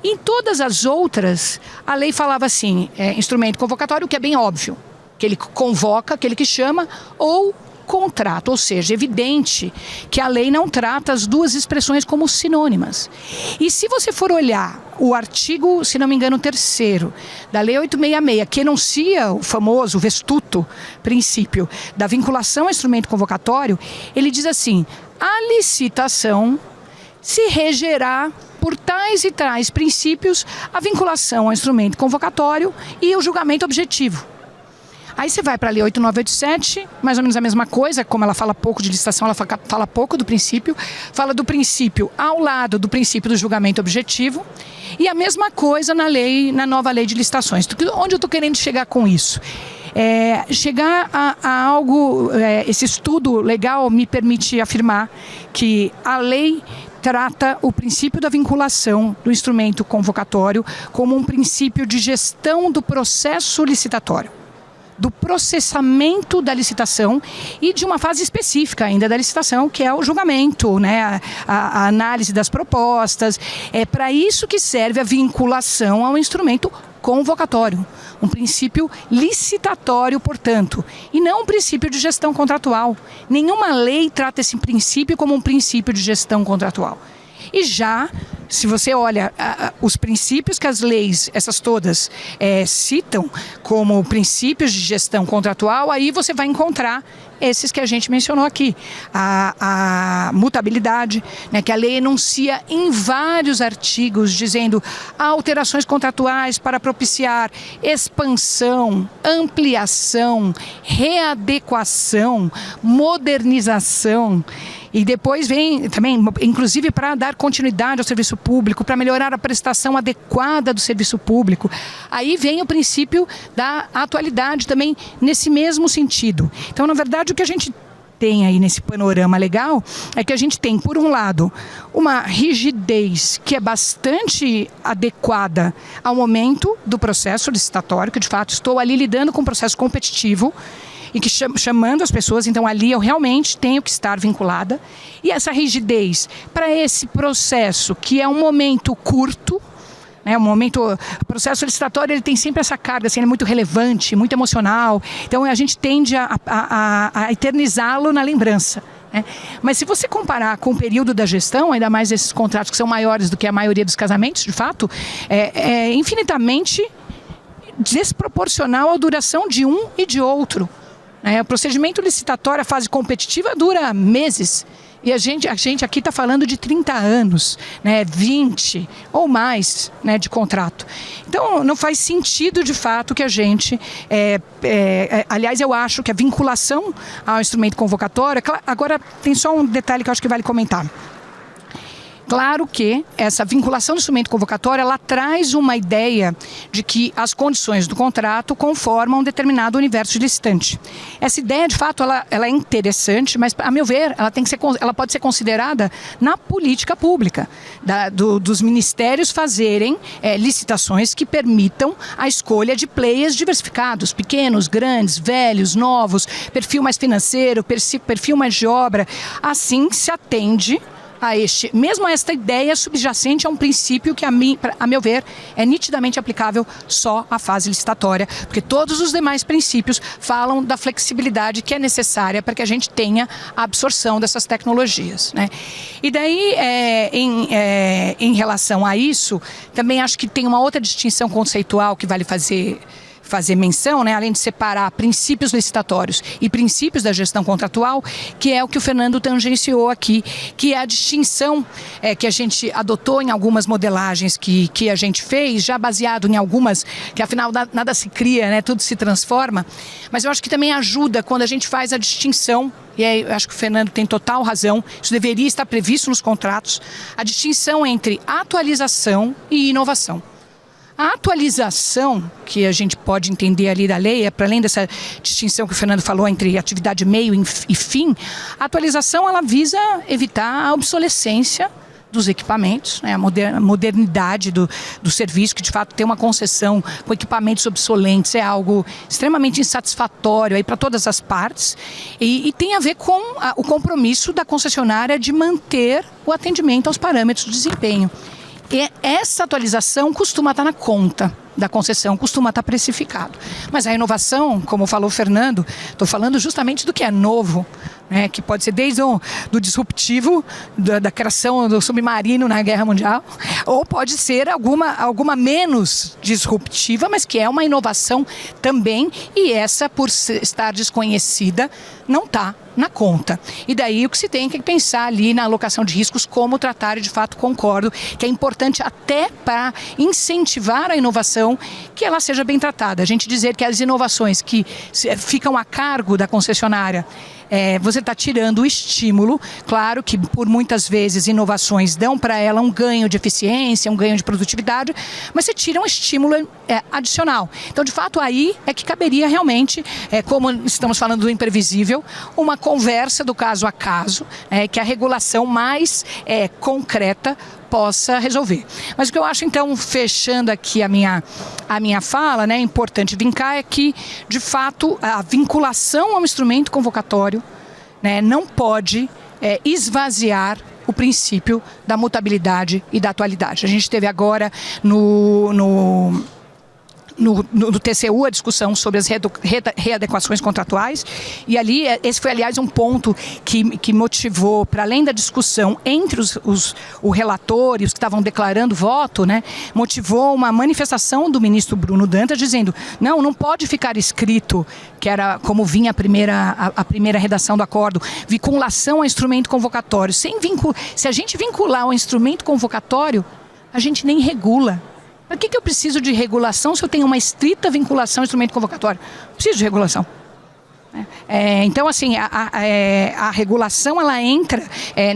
Em todas as outras, a lei falava assim, instrumento convocatório, que é bem óbvio, que ele convoca, aquele que chama, ou contrato, ou seja, evidente que a lei não trata as duas expressões como sinônimas. E se você for olhar o artigo, se não me engano, 3º da Lei 866, que enuncia o famoso vestuto princípio da vinculação ao instrumento convocatório, ele diz assim, a licitação se regerá por tais e tais princípios a vinculação ao instrumento convocatório e o julgamento objetivo. Aí você vai para a Lei 8987, mais ou menos a mesma coisa, como ela fala pouco de licitação, ela fala pouco do princípio, fala do princípio ao lado do princípio do julgamento objetivo, e a mesma coisa na nova lei de licitações. Onde eu estou querendo chegar com isso? Chegar a algo, esse estudo legal me permite afirmar que a lei trata o princípio da vinculação do instrumento convocatório como um princípio de gestão do processo licitatório, do processamento da licitação e de uma fase específica ainda da licitação, que é o julgamento, né? a análise das propostas. É para isso que serve a vinculação ao instrumento convocatório, um princípio licitatório, portanto, e não um princípio de gestão contratual. Nenhuma lei trata esse princípio como um princípio de gestão contratual. E já se você olha os princípios que as leis, essas todas, citam como princípios de gestão contratual, aí você vai encontrar esses que a gente mencionou aqui. A mutabilidade, né, que a lei enuncia em vários artigos, dizendo alterações contratuais para propiciar expansão, ampliação, readequação, modernização. E depois vem também, inclusive, para dar continuidade ao serviço público, para melhorar a prestação adequada do serviço público. Aí vem o princípio da atualidade também nesse mesmo sentido. Então, na verdade, o que a gente tem aí nesse panorama legal é que a gente tem, por um lado, uma rigidez que é bastante adequada ao momento do processo licitatório, que de fato estou ali lidando com um processo competitivo, e que chamando as pessoas, então ali eu realmente tenho que estar vinculada. E essa rigidez para esse processo, que é um momento curto, né, o processo licitatório ele tem sempre essa carga, assim, ele é muito relevante, muito emocional, então a gente tende a eternizá-lo na lembrança. Né? Mas se você comparar com o período da gestão, ainda mais esses contratos que são maiores do que a maioria dos casamentos, de fato, é infinitamente desproporcional à duração de um e de outro. O procedimento licitatório, a fase competitiva, dura meses. E a gente aqui está falando de 30 anos, né, 20 ou mais, né, de contrato. Então, não faz sentido, de fato, que a gente... aliás, eu acho que a vinculação ao instrumento convocatório... Agora, tem só um detalhe que eu acho que vale comentar. Claro que essa vinculação do instrumento convocatório, ela traz uma ideia de que as condições do contrato conformam um determinado universo de licitante. Essa ideia, de fato, ela é interessante, mas, a meu ver, ela pode ser considerada na política pública, dos ministérios fazerem licitações que permitam a escolha de players diversificados, pequenos, grandes, velhos, novos, perfil mais financeiro, perfil mais de obra. Assim se atende mesmo a esta ideia subjacente a um princípio que, a meu ver, é nitidamente aplicável só à fase licitatória, porque todos os demais princípios falam da flexibilidade que é necessária para que a gente tenha a absorção dessas tecnologias. Né? E daí, em relação a isso, também acho que tem uma outra distinção conceitual que vale fazer menção, né, além de separar princípios licitatórios e princípios da gestão contratual, que é o que o Fernando tangenciou aqui, que é a distinção que a gente adotou em algumas modelagens que a gente fez, já baseado em algumas, que afinal nada se cria, né, tudo se transforma, mas eu acho que também ajuda quando a gente faz a distinção, e aí eu acho que o Fernando tem total razão, isso deveria estar previsto nos contratos, a distinção entre atualização e inovação. A atualização, que a gente pode entender ali da lei, para além dessa distinção que o Fernando falou entre atividade meio e fim, a atualização ela visa evitar a obsolescência dos equipamentos, né, a modernidade do serviço, que de fato tem uma concessão com equipamentos obsolentos, é algo extremamente insatisfatório para todas as partes e tem a ver com o compromisso da concessionária de manter o atendimento aos parâmetros de desempenho. E essa atualização costuma estar na conta da concessão, costuma estar precificado. Mas a inovação, como falou o Fernando, estou falando justamente do que é novo, né, que pode ser desde do disruptivo, da criação do submarino na Guerra Mundial, ou pode ser alguma menos disruptiva, mas que é uma inovação também, e essa, por estar desconhecida, não está na conta. E daí o que se tem que pensar ali na alocação de riscos, como tratar, e de fato concordo, que é importante até para incentivar a inovação, que ela seja bem tratada. A gente dizer que as inovações que ficam a cargo da concessionária, você está tirando o estímulo. Claro que por muitas vezes inovações dão para ela um ganho de eficiência, um ganho de produtividade, mas você tira um estímulo adicional. Então, de fato, aí é que caberia realmente, como estamos falando do imprevisível, uma conversa do caso a caso, que a regulação mais concreta possa resolver. Mas o que eu acho, então, fechando aqui a minha fala, né, importante vincar, é que, de fato, a vinculação ao instrumento convocatório, né, não pode esvaziar o princípio da mutabilidade e da atualidade. A gente teve agora no TCU a discussão sobre as readequações contratuais, e ali esse foi, aliás, um ponto que motivou, para além da discussão entre o relator e os que estavam declarando voto, né, motivou uma manifestação do ministro Bruno Dantas dizendo, não pode ficar escrito, que era como vinha a primeira redação do acordo, vinculação ao instrumento convocatório. Se a gente vincular ao instrumento convocatório, a gente nem regula. Para que eu preciso de regulação se eu tenho uma estrita vinculação ao instrumento convocatório? Não preciso de regulação. Então, assim, a regulação, ela entra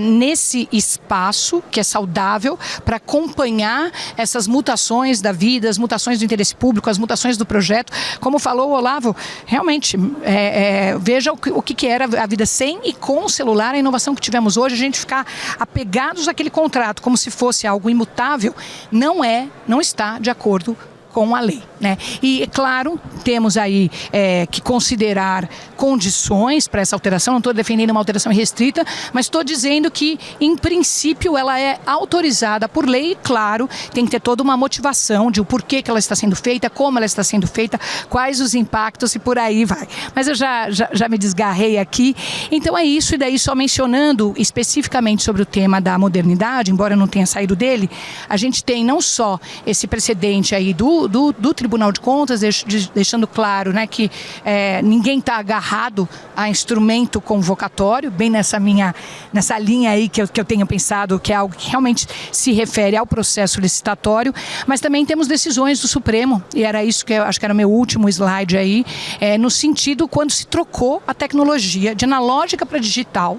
nesse espaço que é saudável para acompanhar essas mutações da vida, as mutações do interesse público, as mutações do projeto. Como falou o Olavo, realmente, veja o que era a vida sem e com o celular, a inovação que tivemos hoje, a gente ficar apegados àquele contrato como se fosse algo imutável, não está de acordo com a lei, né? E, é claro, temos aí que considerar condições para essa alteração. Não estou defendendo uma alteração restrita, mas estou dizendo que, em princípio, ela é autorizada por lei. E, claro, tem que ter toda uma motivação de o porquê que ela está sendo feita, como ela está sendo feita, quais os impactos e por aí vai. Mas eu já me desgarrei aqui. Então é isso, e daí só mencionando especificamente sobre o tema da modernidade, embora eu não tenha saído dele, a gente tem não só esse precedente aí do Tribunal de Contas, deixando claro, né, que ninguém está agarrado a instrumento convocatório, bem nessa linha aí que eu tenho pensado, que é algo que realmente se refere ao processo licitatório, mas também temos decisões do Supremo, e era isso que eu acho que era o meu último slide aí, no sentido quando se trocou a tecnologia de analógica para digital,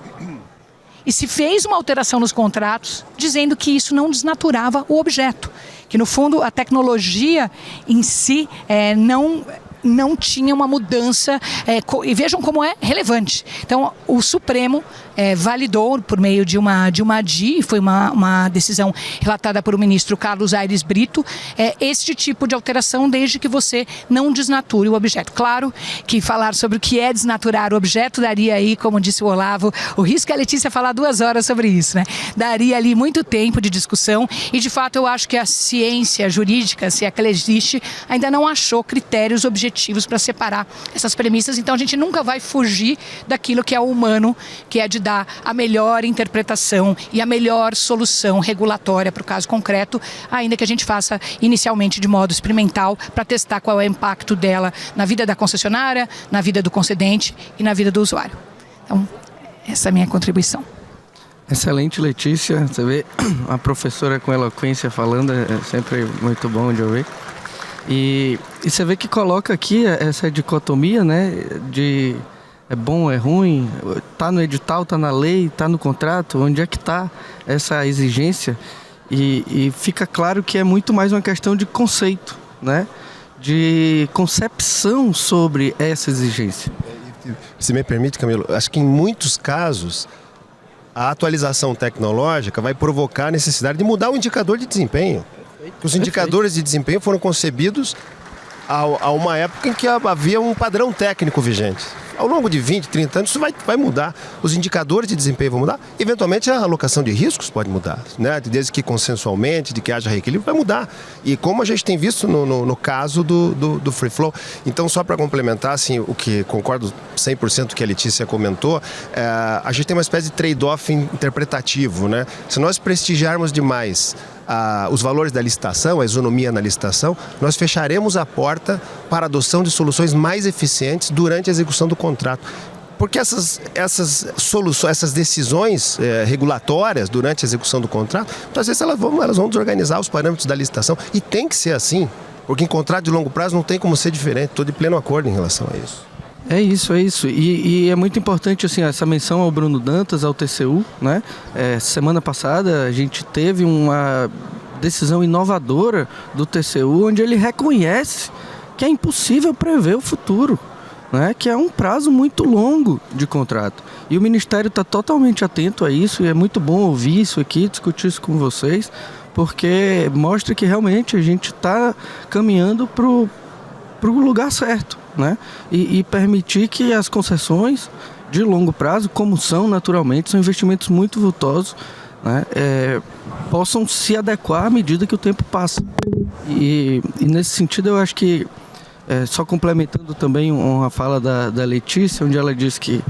e se fez uma alteração nos contratos, dizendo que isso não desnaturava o objeto, que no fundo a tecnologia em si não tinha uma mudança, e vejam como é relevante. Então, o Supremo validou por meio de uma ADI, foi uma decisão relatada por o ministro Carlos Aires Brito, este tipo de alteração, desde que você não desnature o objeto. Claro que falar sobre o que é desnaturar o objeto daria aí, como disse o Olavo, o risco é a Letícia falar 2 horas sobre isso, né? Daria ali muito tempo de discussão, e de fato eu acho que a ciência jurídica, se é que ela existe, ainda não achou critérios objetivos para separar essas premissas. Então a gente nunca vai fugir daquilo que é o humano, que é de dar a melhor interpretação e a melhor solução regulatória para o caso concreto, ainda que a gente faça inicialmente de modo experimental para testar qual é o impacto dela na vida da concessionária, na vida do concedente e na vida do usuário. Então, essa é a minha contribuição. Excelente, Letícia. Você vê a professora com eloquência falando, é sempre muito bom de ouvir. E você vê que coloca aqui essa dicotomia, né, de é bom, é ruim, tá no edital, tá na lei, tá no contrato, onde é que tá essa exigência? E fica claro que é muito mais uma questão de conceito, né, de concepção sobre essa exigência. Se me permite, Camilo, acho que em muitos casos a atualização tecnológica vai provocar a necessidade de mudar o indicador de desempenho. Os indicadores de desempenho foram concebidos a uma época em que havia um padrão técnico vigente. Ao longo de 20, 30 anos isso vai mudar. Os indicadores de desempenho vão mudar. Eventualmente a alocação de riscos pode mudar, né? Desde que consensualmente, de que haja reequilíbrio, vai mudar. E como a gente tem visto no caso do Free Flow. Então, só para complementar, assim, o que concordo 100% que a Letícia comentou, a gente tem uma espécie de trade-off interpretativo, né? Se nós prestigiarmos demais os valores da licitação, a isonomia na licitação, nós fecharemos a porta para a adoção de soluções mais eficientes durante a execução do contrato. Porque essas soluções, essas decisões regulatórias durante a execução do contrato, muitas vezes elas vão desorganizar os parâmetros da licitação. E tem que ser assim, porque em contrato de longo prazo não tem como ser diferente. Estou de pleno acordo em relação a isso. É isso. E é muito importante assim, essa menção ao Bruno Dantas, ao TCU, né? Semana passada a gente teve uma decisão inovadora do TCU, onde ele reconhece que é impossível prever o futuro, né? Que é um prazo muito longo de contrato. E o Ministério está totalmente atento a isso, e é muito bom ouvir isso aqui, discutir isso com vocês, porque mostra que realmente a gente está caminhando para o lugar certo, né? E permitir que as concessões de longo prazo, como são naturalmente, são investimentos muito vultosos, né, possam se adequar à medida que o tempo passa. E nesse sentido eu acho que, só complementando também uma fala da Letícia, onde ela diz que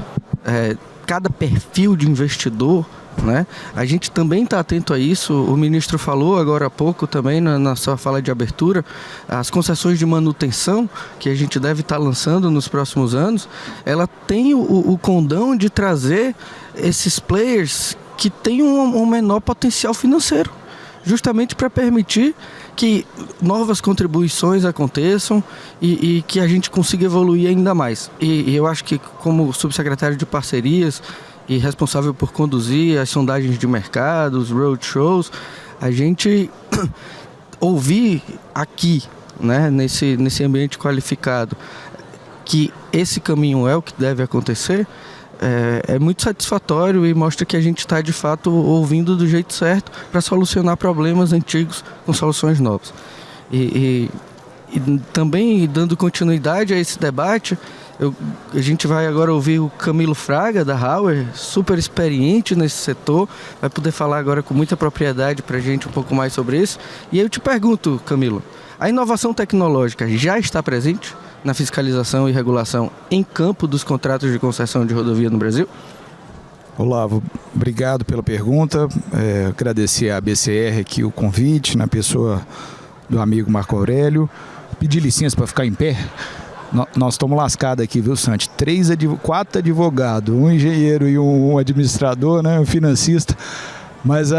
cada perfil de investidor, né, a gente também está atento a isso. O ministro falou agora há pouco também na sua fala de abertura, as concessões de manutenção que a gente deve estar lançando nos próximos anos, ela tem o condão de trazer esses players que têm um menor potencial financeiro, justamente para permitir que novas contribuições aconteçam e que a gente consiga evoluir ainda mais. E eu acho que, como subsecretário de parcerias e responsável por conduzir as sondagens de mercado, os roadshows, a gente ouvir aqui, né, nesse ambiente qualificado, que esse caminho é o que deve acontecer, é muito satisfatório e mostra que a gente está, de fato, ouvindo do jeito certo para solucionar problemas antigos com soluções novas. E também, dando continuidade a esse debate, a gente vai agora ouvir o Camilo Fraga, da Hauer, super experiente nesse setor, vai poder falar agora com muita propriedade para a gente um pouco mais sobre isso. E eu te pergunto, Camilo, a inovação tecnológica já está presente na fiscalização e regulação em campo dos contratos de concessão de rodovia no Brasil? Olavo, obrigado pela pergunta. Agradecer à BCR aqui o convite, na pessoa do amigo Marco Aurélio. Pedir licença para ficar em pé. Nós estamos lascados aqui, viu, Santi? 4 advogados, um engenheiro e um administrador, né, um financista. Mas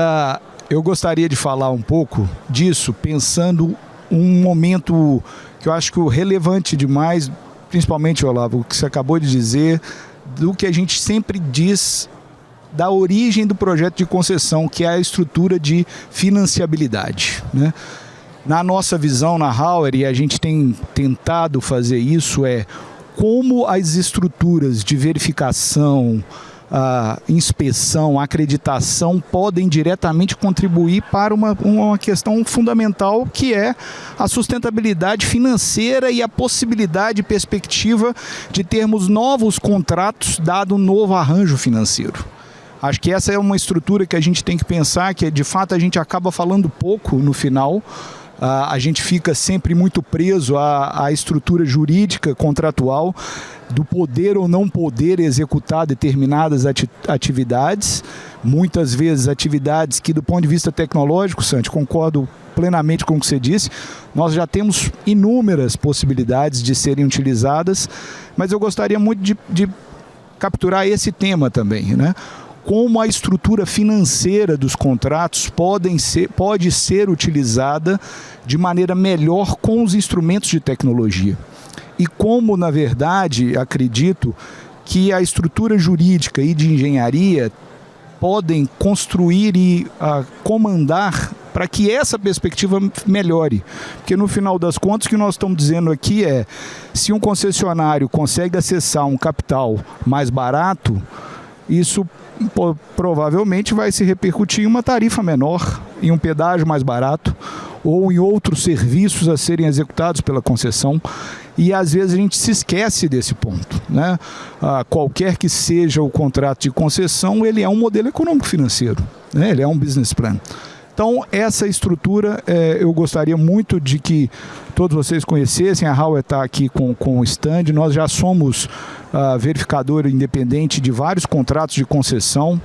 eu gostaria de falar um pouco disso, pensando um momento que eu acho que o relevante demais, principalmente, Olavo, o que você acabou de dizer, do que a gente sempre diz da origem do projeto de concessão, que é a estrutura de financiabilidade, né? Na nossa visão, na Hauer, e a gente tem tentado fazer isso, como as estruturas de verificação, inspeção, acreditação podem diretamente contribuir para uma questão fundamental, que é a sustentabilidade financeira e a possibilidade e perspectiva de termos novos contratos dado um novo arranjo financeiro. Acho que essa é uma estrutura que a gente tem que pensar, que de fato a gente acaba falando pouco no final. A gente fica sempre muito preso à estrutura jurídica contratual do poder ou não poder executar determinadas atividades, muitas vezes atividades que, do ponto de vista tecnológico, Santi, concordo plenamente com o que você disse, nós já temos inúmeras possibilidades de serem utilizadas, mas eu gostaria muito de capturar esse tema também, né? Como a estrutura financeira dos contratos pode ser utilizada de maneira melhor com os instrumentos de tecnologia. E como, na verdade, acredito que a estrutura jurídica e de engenharia podem construir e comandar para que essa perspectiva melhore. Porque no final das contas o que nós estamos dizendo aqui se um concessionário consegue acessar um capital mais barato, isso provavelmente vai se repercutir em uma tarifa menor, em um pedágio mais barato ou em outros serviços a serem executados pela concessão. E às vezes a gente se esquece desse ponto, né? Qualquer que seja o contrato de concessão, ele é um modelo econômico-financeiro, né? Ele é um business plan. Então, essa estrutura, eu gostaria muito de que todos vocês conhecessem. A Hauer está aqui com o stand. Nós já somos verificador independente de vários contratos de concessão,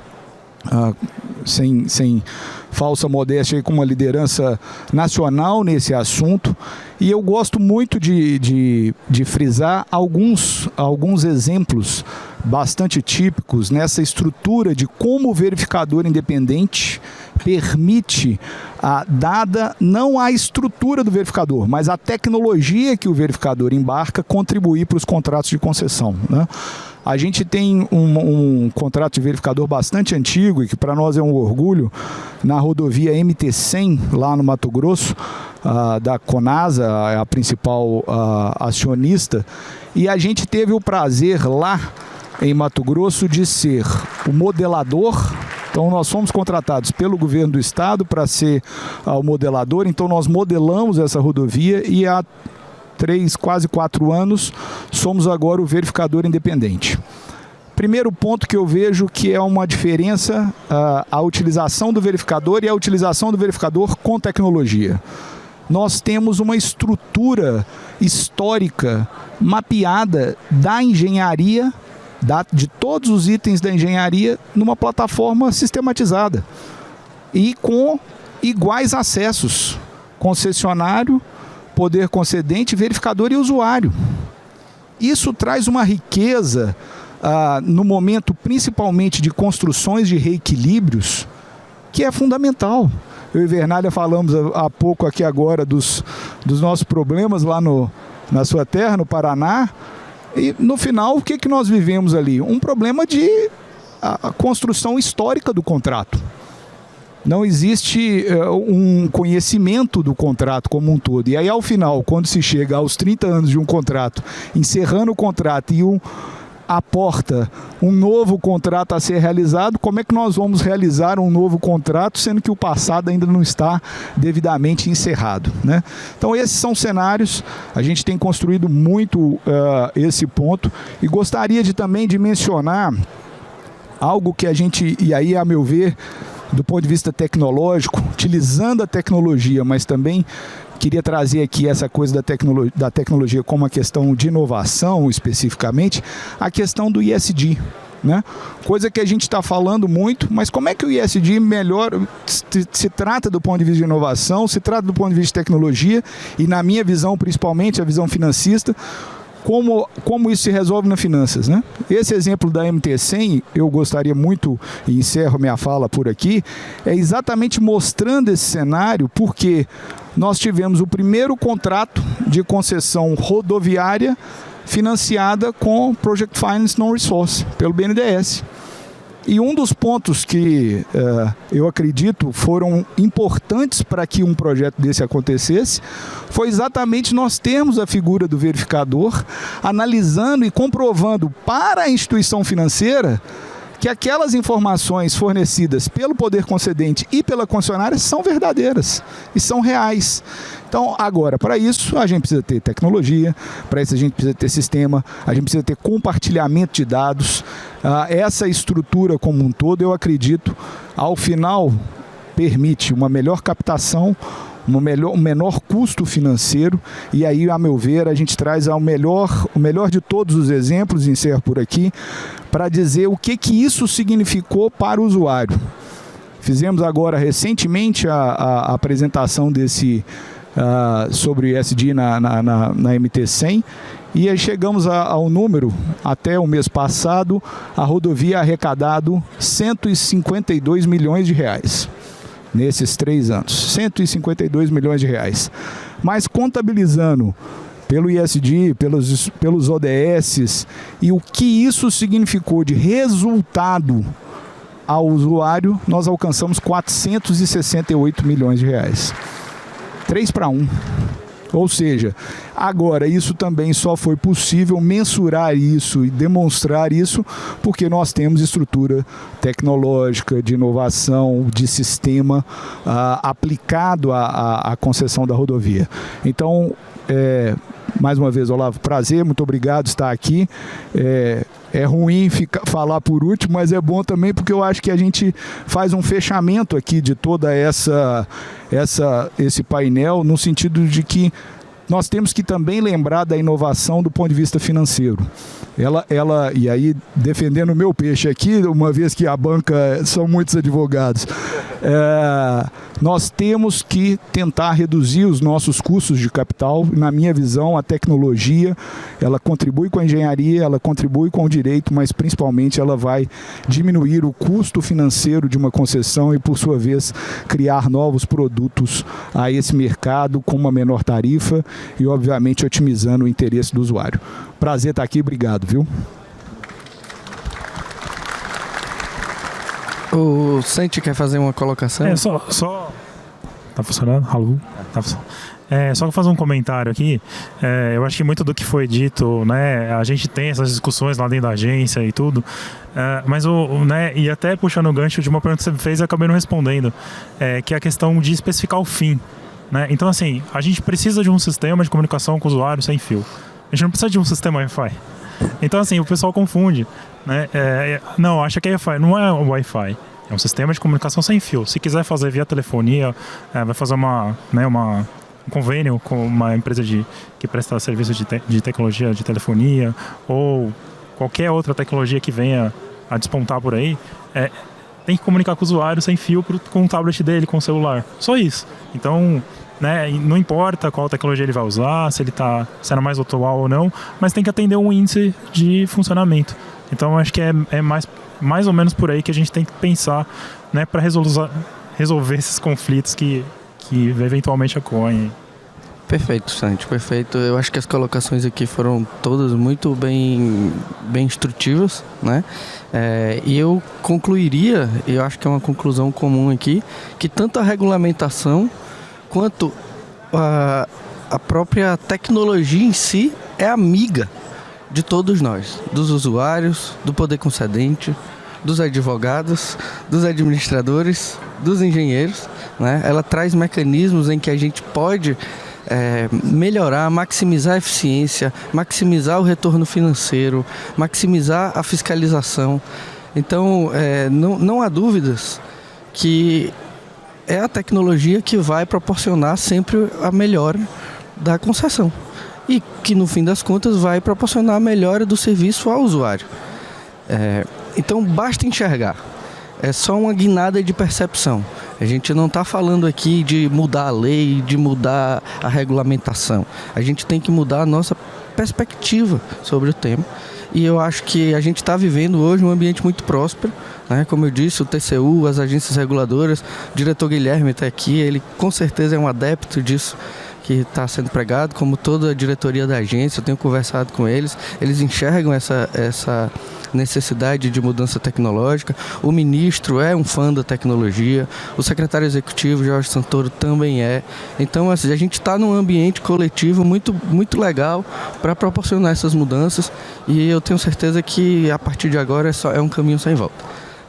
sem falsa modéstia, com uma liderança nacional nesse assunto. E eu gosto muito de frisar alguns exemplos bastante típicos nessa estrutura de como o verificador independente permite, dada não a estrutura do verificador, mas a tecnologia que o verificador embarca, contribuir para os contratos de concessão, né? A gente tem um contrato de verificador bastante antigo e que para nós é um orgulho, na rodovia MT-100, lá no Mato Grosso, da Conasa, a principal acionista, e a gente teve o prazer lá em Mato Grosso de ser o modelador. Então nós fomos contratados pelo governo do estado para ser o modelador, então nós modelamos essa rodovia e há 3, quase 4 anos, somos agora o verificador independente. Primeiro ponto que eu vejo que é uma diferença, a utilização do verificador e a utilização do verificador com tecnologia. Nós temos uma estrutura histórica mapeada da engenharia, de todos os itens da engenharia, numa plataforma sistematizada e com iguais acessos: concessionário, poder concedente, verificador e usuário. Isso traz uma riqueza no momento principalmente de construções de reequilíbrios, que é fundamental. Eu e Vernalha falamos há pouco aqui agora dos nossos problemas lá na sua terra, no Paraná, e no final o que nós vivemos ali? Um problema de a construção histórica do contrato. Não existe um conhecimento do contrato como um todo. E aí, ao final, quando se chega aos 30 anos de um contrato, encerrando o contrato e aporta um novo contrato a ser realizado, como é que nós vamos realizar um novo contrato, sendo que o passado ainda não está devidamente encerrado, né? Então, esses são cenários, a gente tem construído muito esse ponto, e gostaria também de mencionar algo que a gente, e aí, a meu ver, do ponto de vista tecnológico, utilizando a tecnologia, mas também queria trazer aqui essa coisa da tecnologia como uma questão de inovação, especificamente, a questão do ESG, né? Coisa que a gente está falando muito, mas como é que o ESG se trata do ponto de vista de inovação, se trata do ponto de vista de tecnologia, e na minha visão, principalmente a visão financista, como isso se resolve nas finanças, né? Esse exemplo da MT100, eu gostaria muito, e encerro minha fala por aqui, é exatamente mostrando esse cenário, porque nós tivemos o primeiro contrato de concessão rodoviária financiada com Project Finance Non-Resource, pelo BNDES. E um dos pontos que eu acredito foram importantes para que um projeto desse acontecesse foi exatamente nós termos a figura do verificador analisando e comprovando para a instituição financeira que aquelas informações fornecidas pelo poder concedente e pela concessionária são verdadeiras e são reais. Então, agora, para isso, a gente precisa ter tecnologia, para isso a gente precisa ter sistema, a gente precisa ter compartilhamento de dados. Essa estrutura como um todo, eu acredito, ao final, permite uma melhor captação, um menor custo financeiro, e aí, a meu ver, a gente traz o melhor de todos os exemplos, encerro por aqui, para dizer o que isso significou para o usuário. Fizemos agora, recentemente, a apresentação sobre o ESG na MT100, e aí chegamos ao número, até o mês passado, a rodovia arrecadado 152 milhões de reais. Nesses 3 anos, 152 milhões de reais. Mas contabilizando pelo ESG, pelos ODS, e o que isso significou de resultado ao usuário, nós alcançamos 468 milhões de reais. 3-1. Ou seja, agora isso também só foi possível mensurar isso e demonstrar isso porque nós temos estrutura tecnológica, de inovação, de sistema aplicado à concessão da rodovia. Então, mais uma vez, Olavo, prazer, muito obrigado por estar aqui. É ruim falar por último, mas é bom também porque eu acho que a gente faz um fechamento aqui de toda esse painel, no sentido de que nós temos que também lembrar da inovação do ponto de vista financeiro. E aí, defendendo o meu peixe aqui, uma vez que a banca são muitos advogados, nós temos que tentar reduzir os nossos custos de capital. Na minha visão, a tecnologia, ela contribui com a engenharia, ela contribui com o direito, mas principalmente ela vai diminuir o custo financeiro de uma concessão e, por sua vez, criar novos produtos a esse mercado com uma menor tarifa e, obviamente, otimizando o interesse do usuário. Prazer estar aqui, obrigado, viu? O Sente quer fazer uma colocação? Só... Tá funcionando? Alô? Tá funcionando. Só fazer um comentário aqui. Eu acho que muito do que foi dito, né, a gente tem essas discussões lá dentro da agência e tudo, mas e até puxando o gancho de uma pergunta que você fez, eu acabei não respondendo, que é a questão de especificar o fim, né? Então, assim, a gente precisa de um sistema de comunicação com o usuário sem fio. A gente não precisa de um sistema Wi-Fi. Então, assim, o pessoal confunde, né? Não, acha que é Wi-Fi. Não é o Wi-Fi. É um sistema de comunicação sem fio. Se quiser fazer via telefonia, vai fazer um convênio com uma empresa que presta serviço de tecnologia de telefonia ou qualquer outra tecnologia que venha a despontar por aí, tem que comunicar com o usuário sem fio com o tablet dele, com o celular. Só isso. Então, né, não importa qual tecnologia ele vai usar, se ele está sendo mais atual ou não, mas tem que atender um índice de funcionamento. Então, acho que é mais ou menos por aí que a gente tem que pensar, né, para resolver esses conflitos que eventualmente ocorrem. Perfeito, Santi, perfeito. Eu acho que as colocações aqui foram todas muito bem instrutivas, né? E eu concluiria, eu acho que é uma conclusão comum aqui, que tanto a regulamentação quanto a própria tecnologia em si é amiga de todos nós, dos usuários, do poder concedente, dos advogados, dos administradores, dos engenheiros, né? Ela traz mecanismos em que a gente pode melhorar, maximizar a eficiência, maximizar o retorno financeiro, maximizar a fiscalização. Então, não há dúvidas que é a tecnologia que vai proporcionar sempre a melhora da concessão e que, no fim das contas, vai proporcionar a melhora do serviço ao usuário. Então, basta enxergar. É só uma guinada de percepção. A gente não está falando aqui de mudar a lei, de mudar a regulamentação. A gente tem que mudar a nossa perspectiva sobre o tema. E eu acho que a gente está vivendo hoje um ambiente muito próspero, né? Como eu disse, o TCU, as agências reguladoras, o diretor Guilherme está aqui, ele com certeza é um adepto disso que está sendo pregado, como toda a diretoria da agência. Eu tenho conversado com eles enxergam essa necessidade de mudança tecnológica. O ministro é um fã da tecnologia, o secretário executivo, Jorge Santoro, também é. Então, assim, a gente está num ambiente coletivo muito, muito legal para proporcionar essas mudanças, e eu tenho certeza que a partir de agora é um caminho sem volta.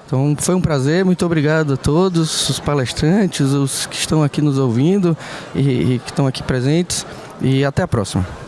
Então, foi um prazer, muito obrigado a todos os palestrantes, os que estão aqui nos ouvindo e que estão aqui presentes, e até a próxima.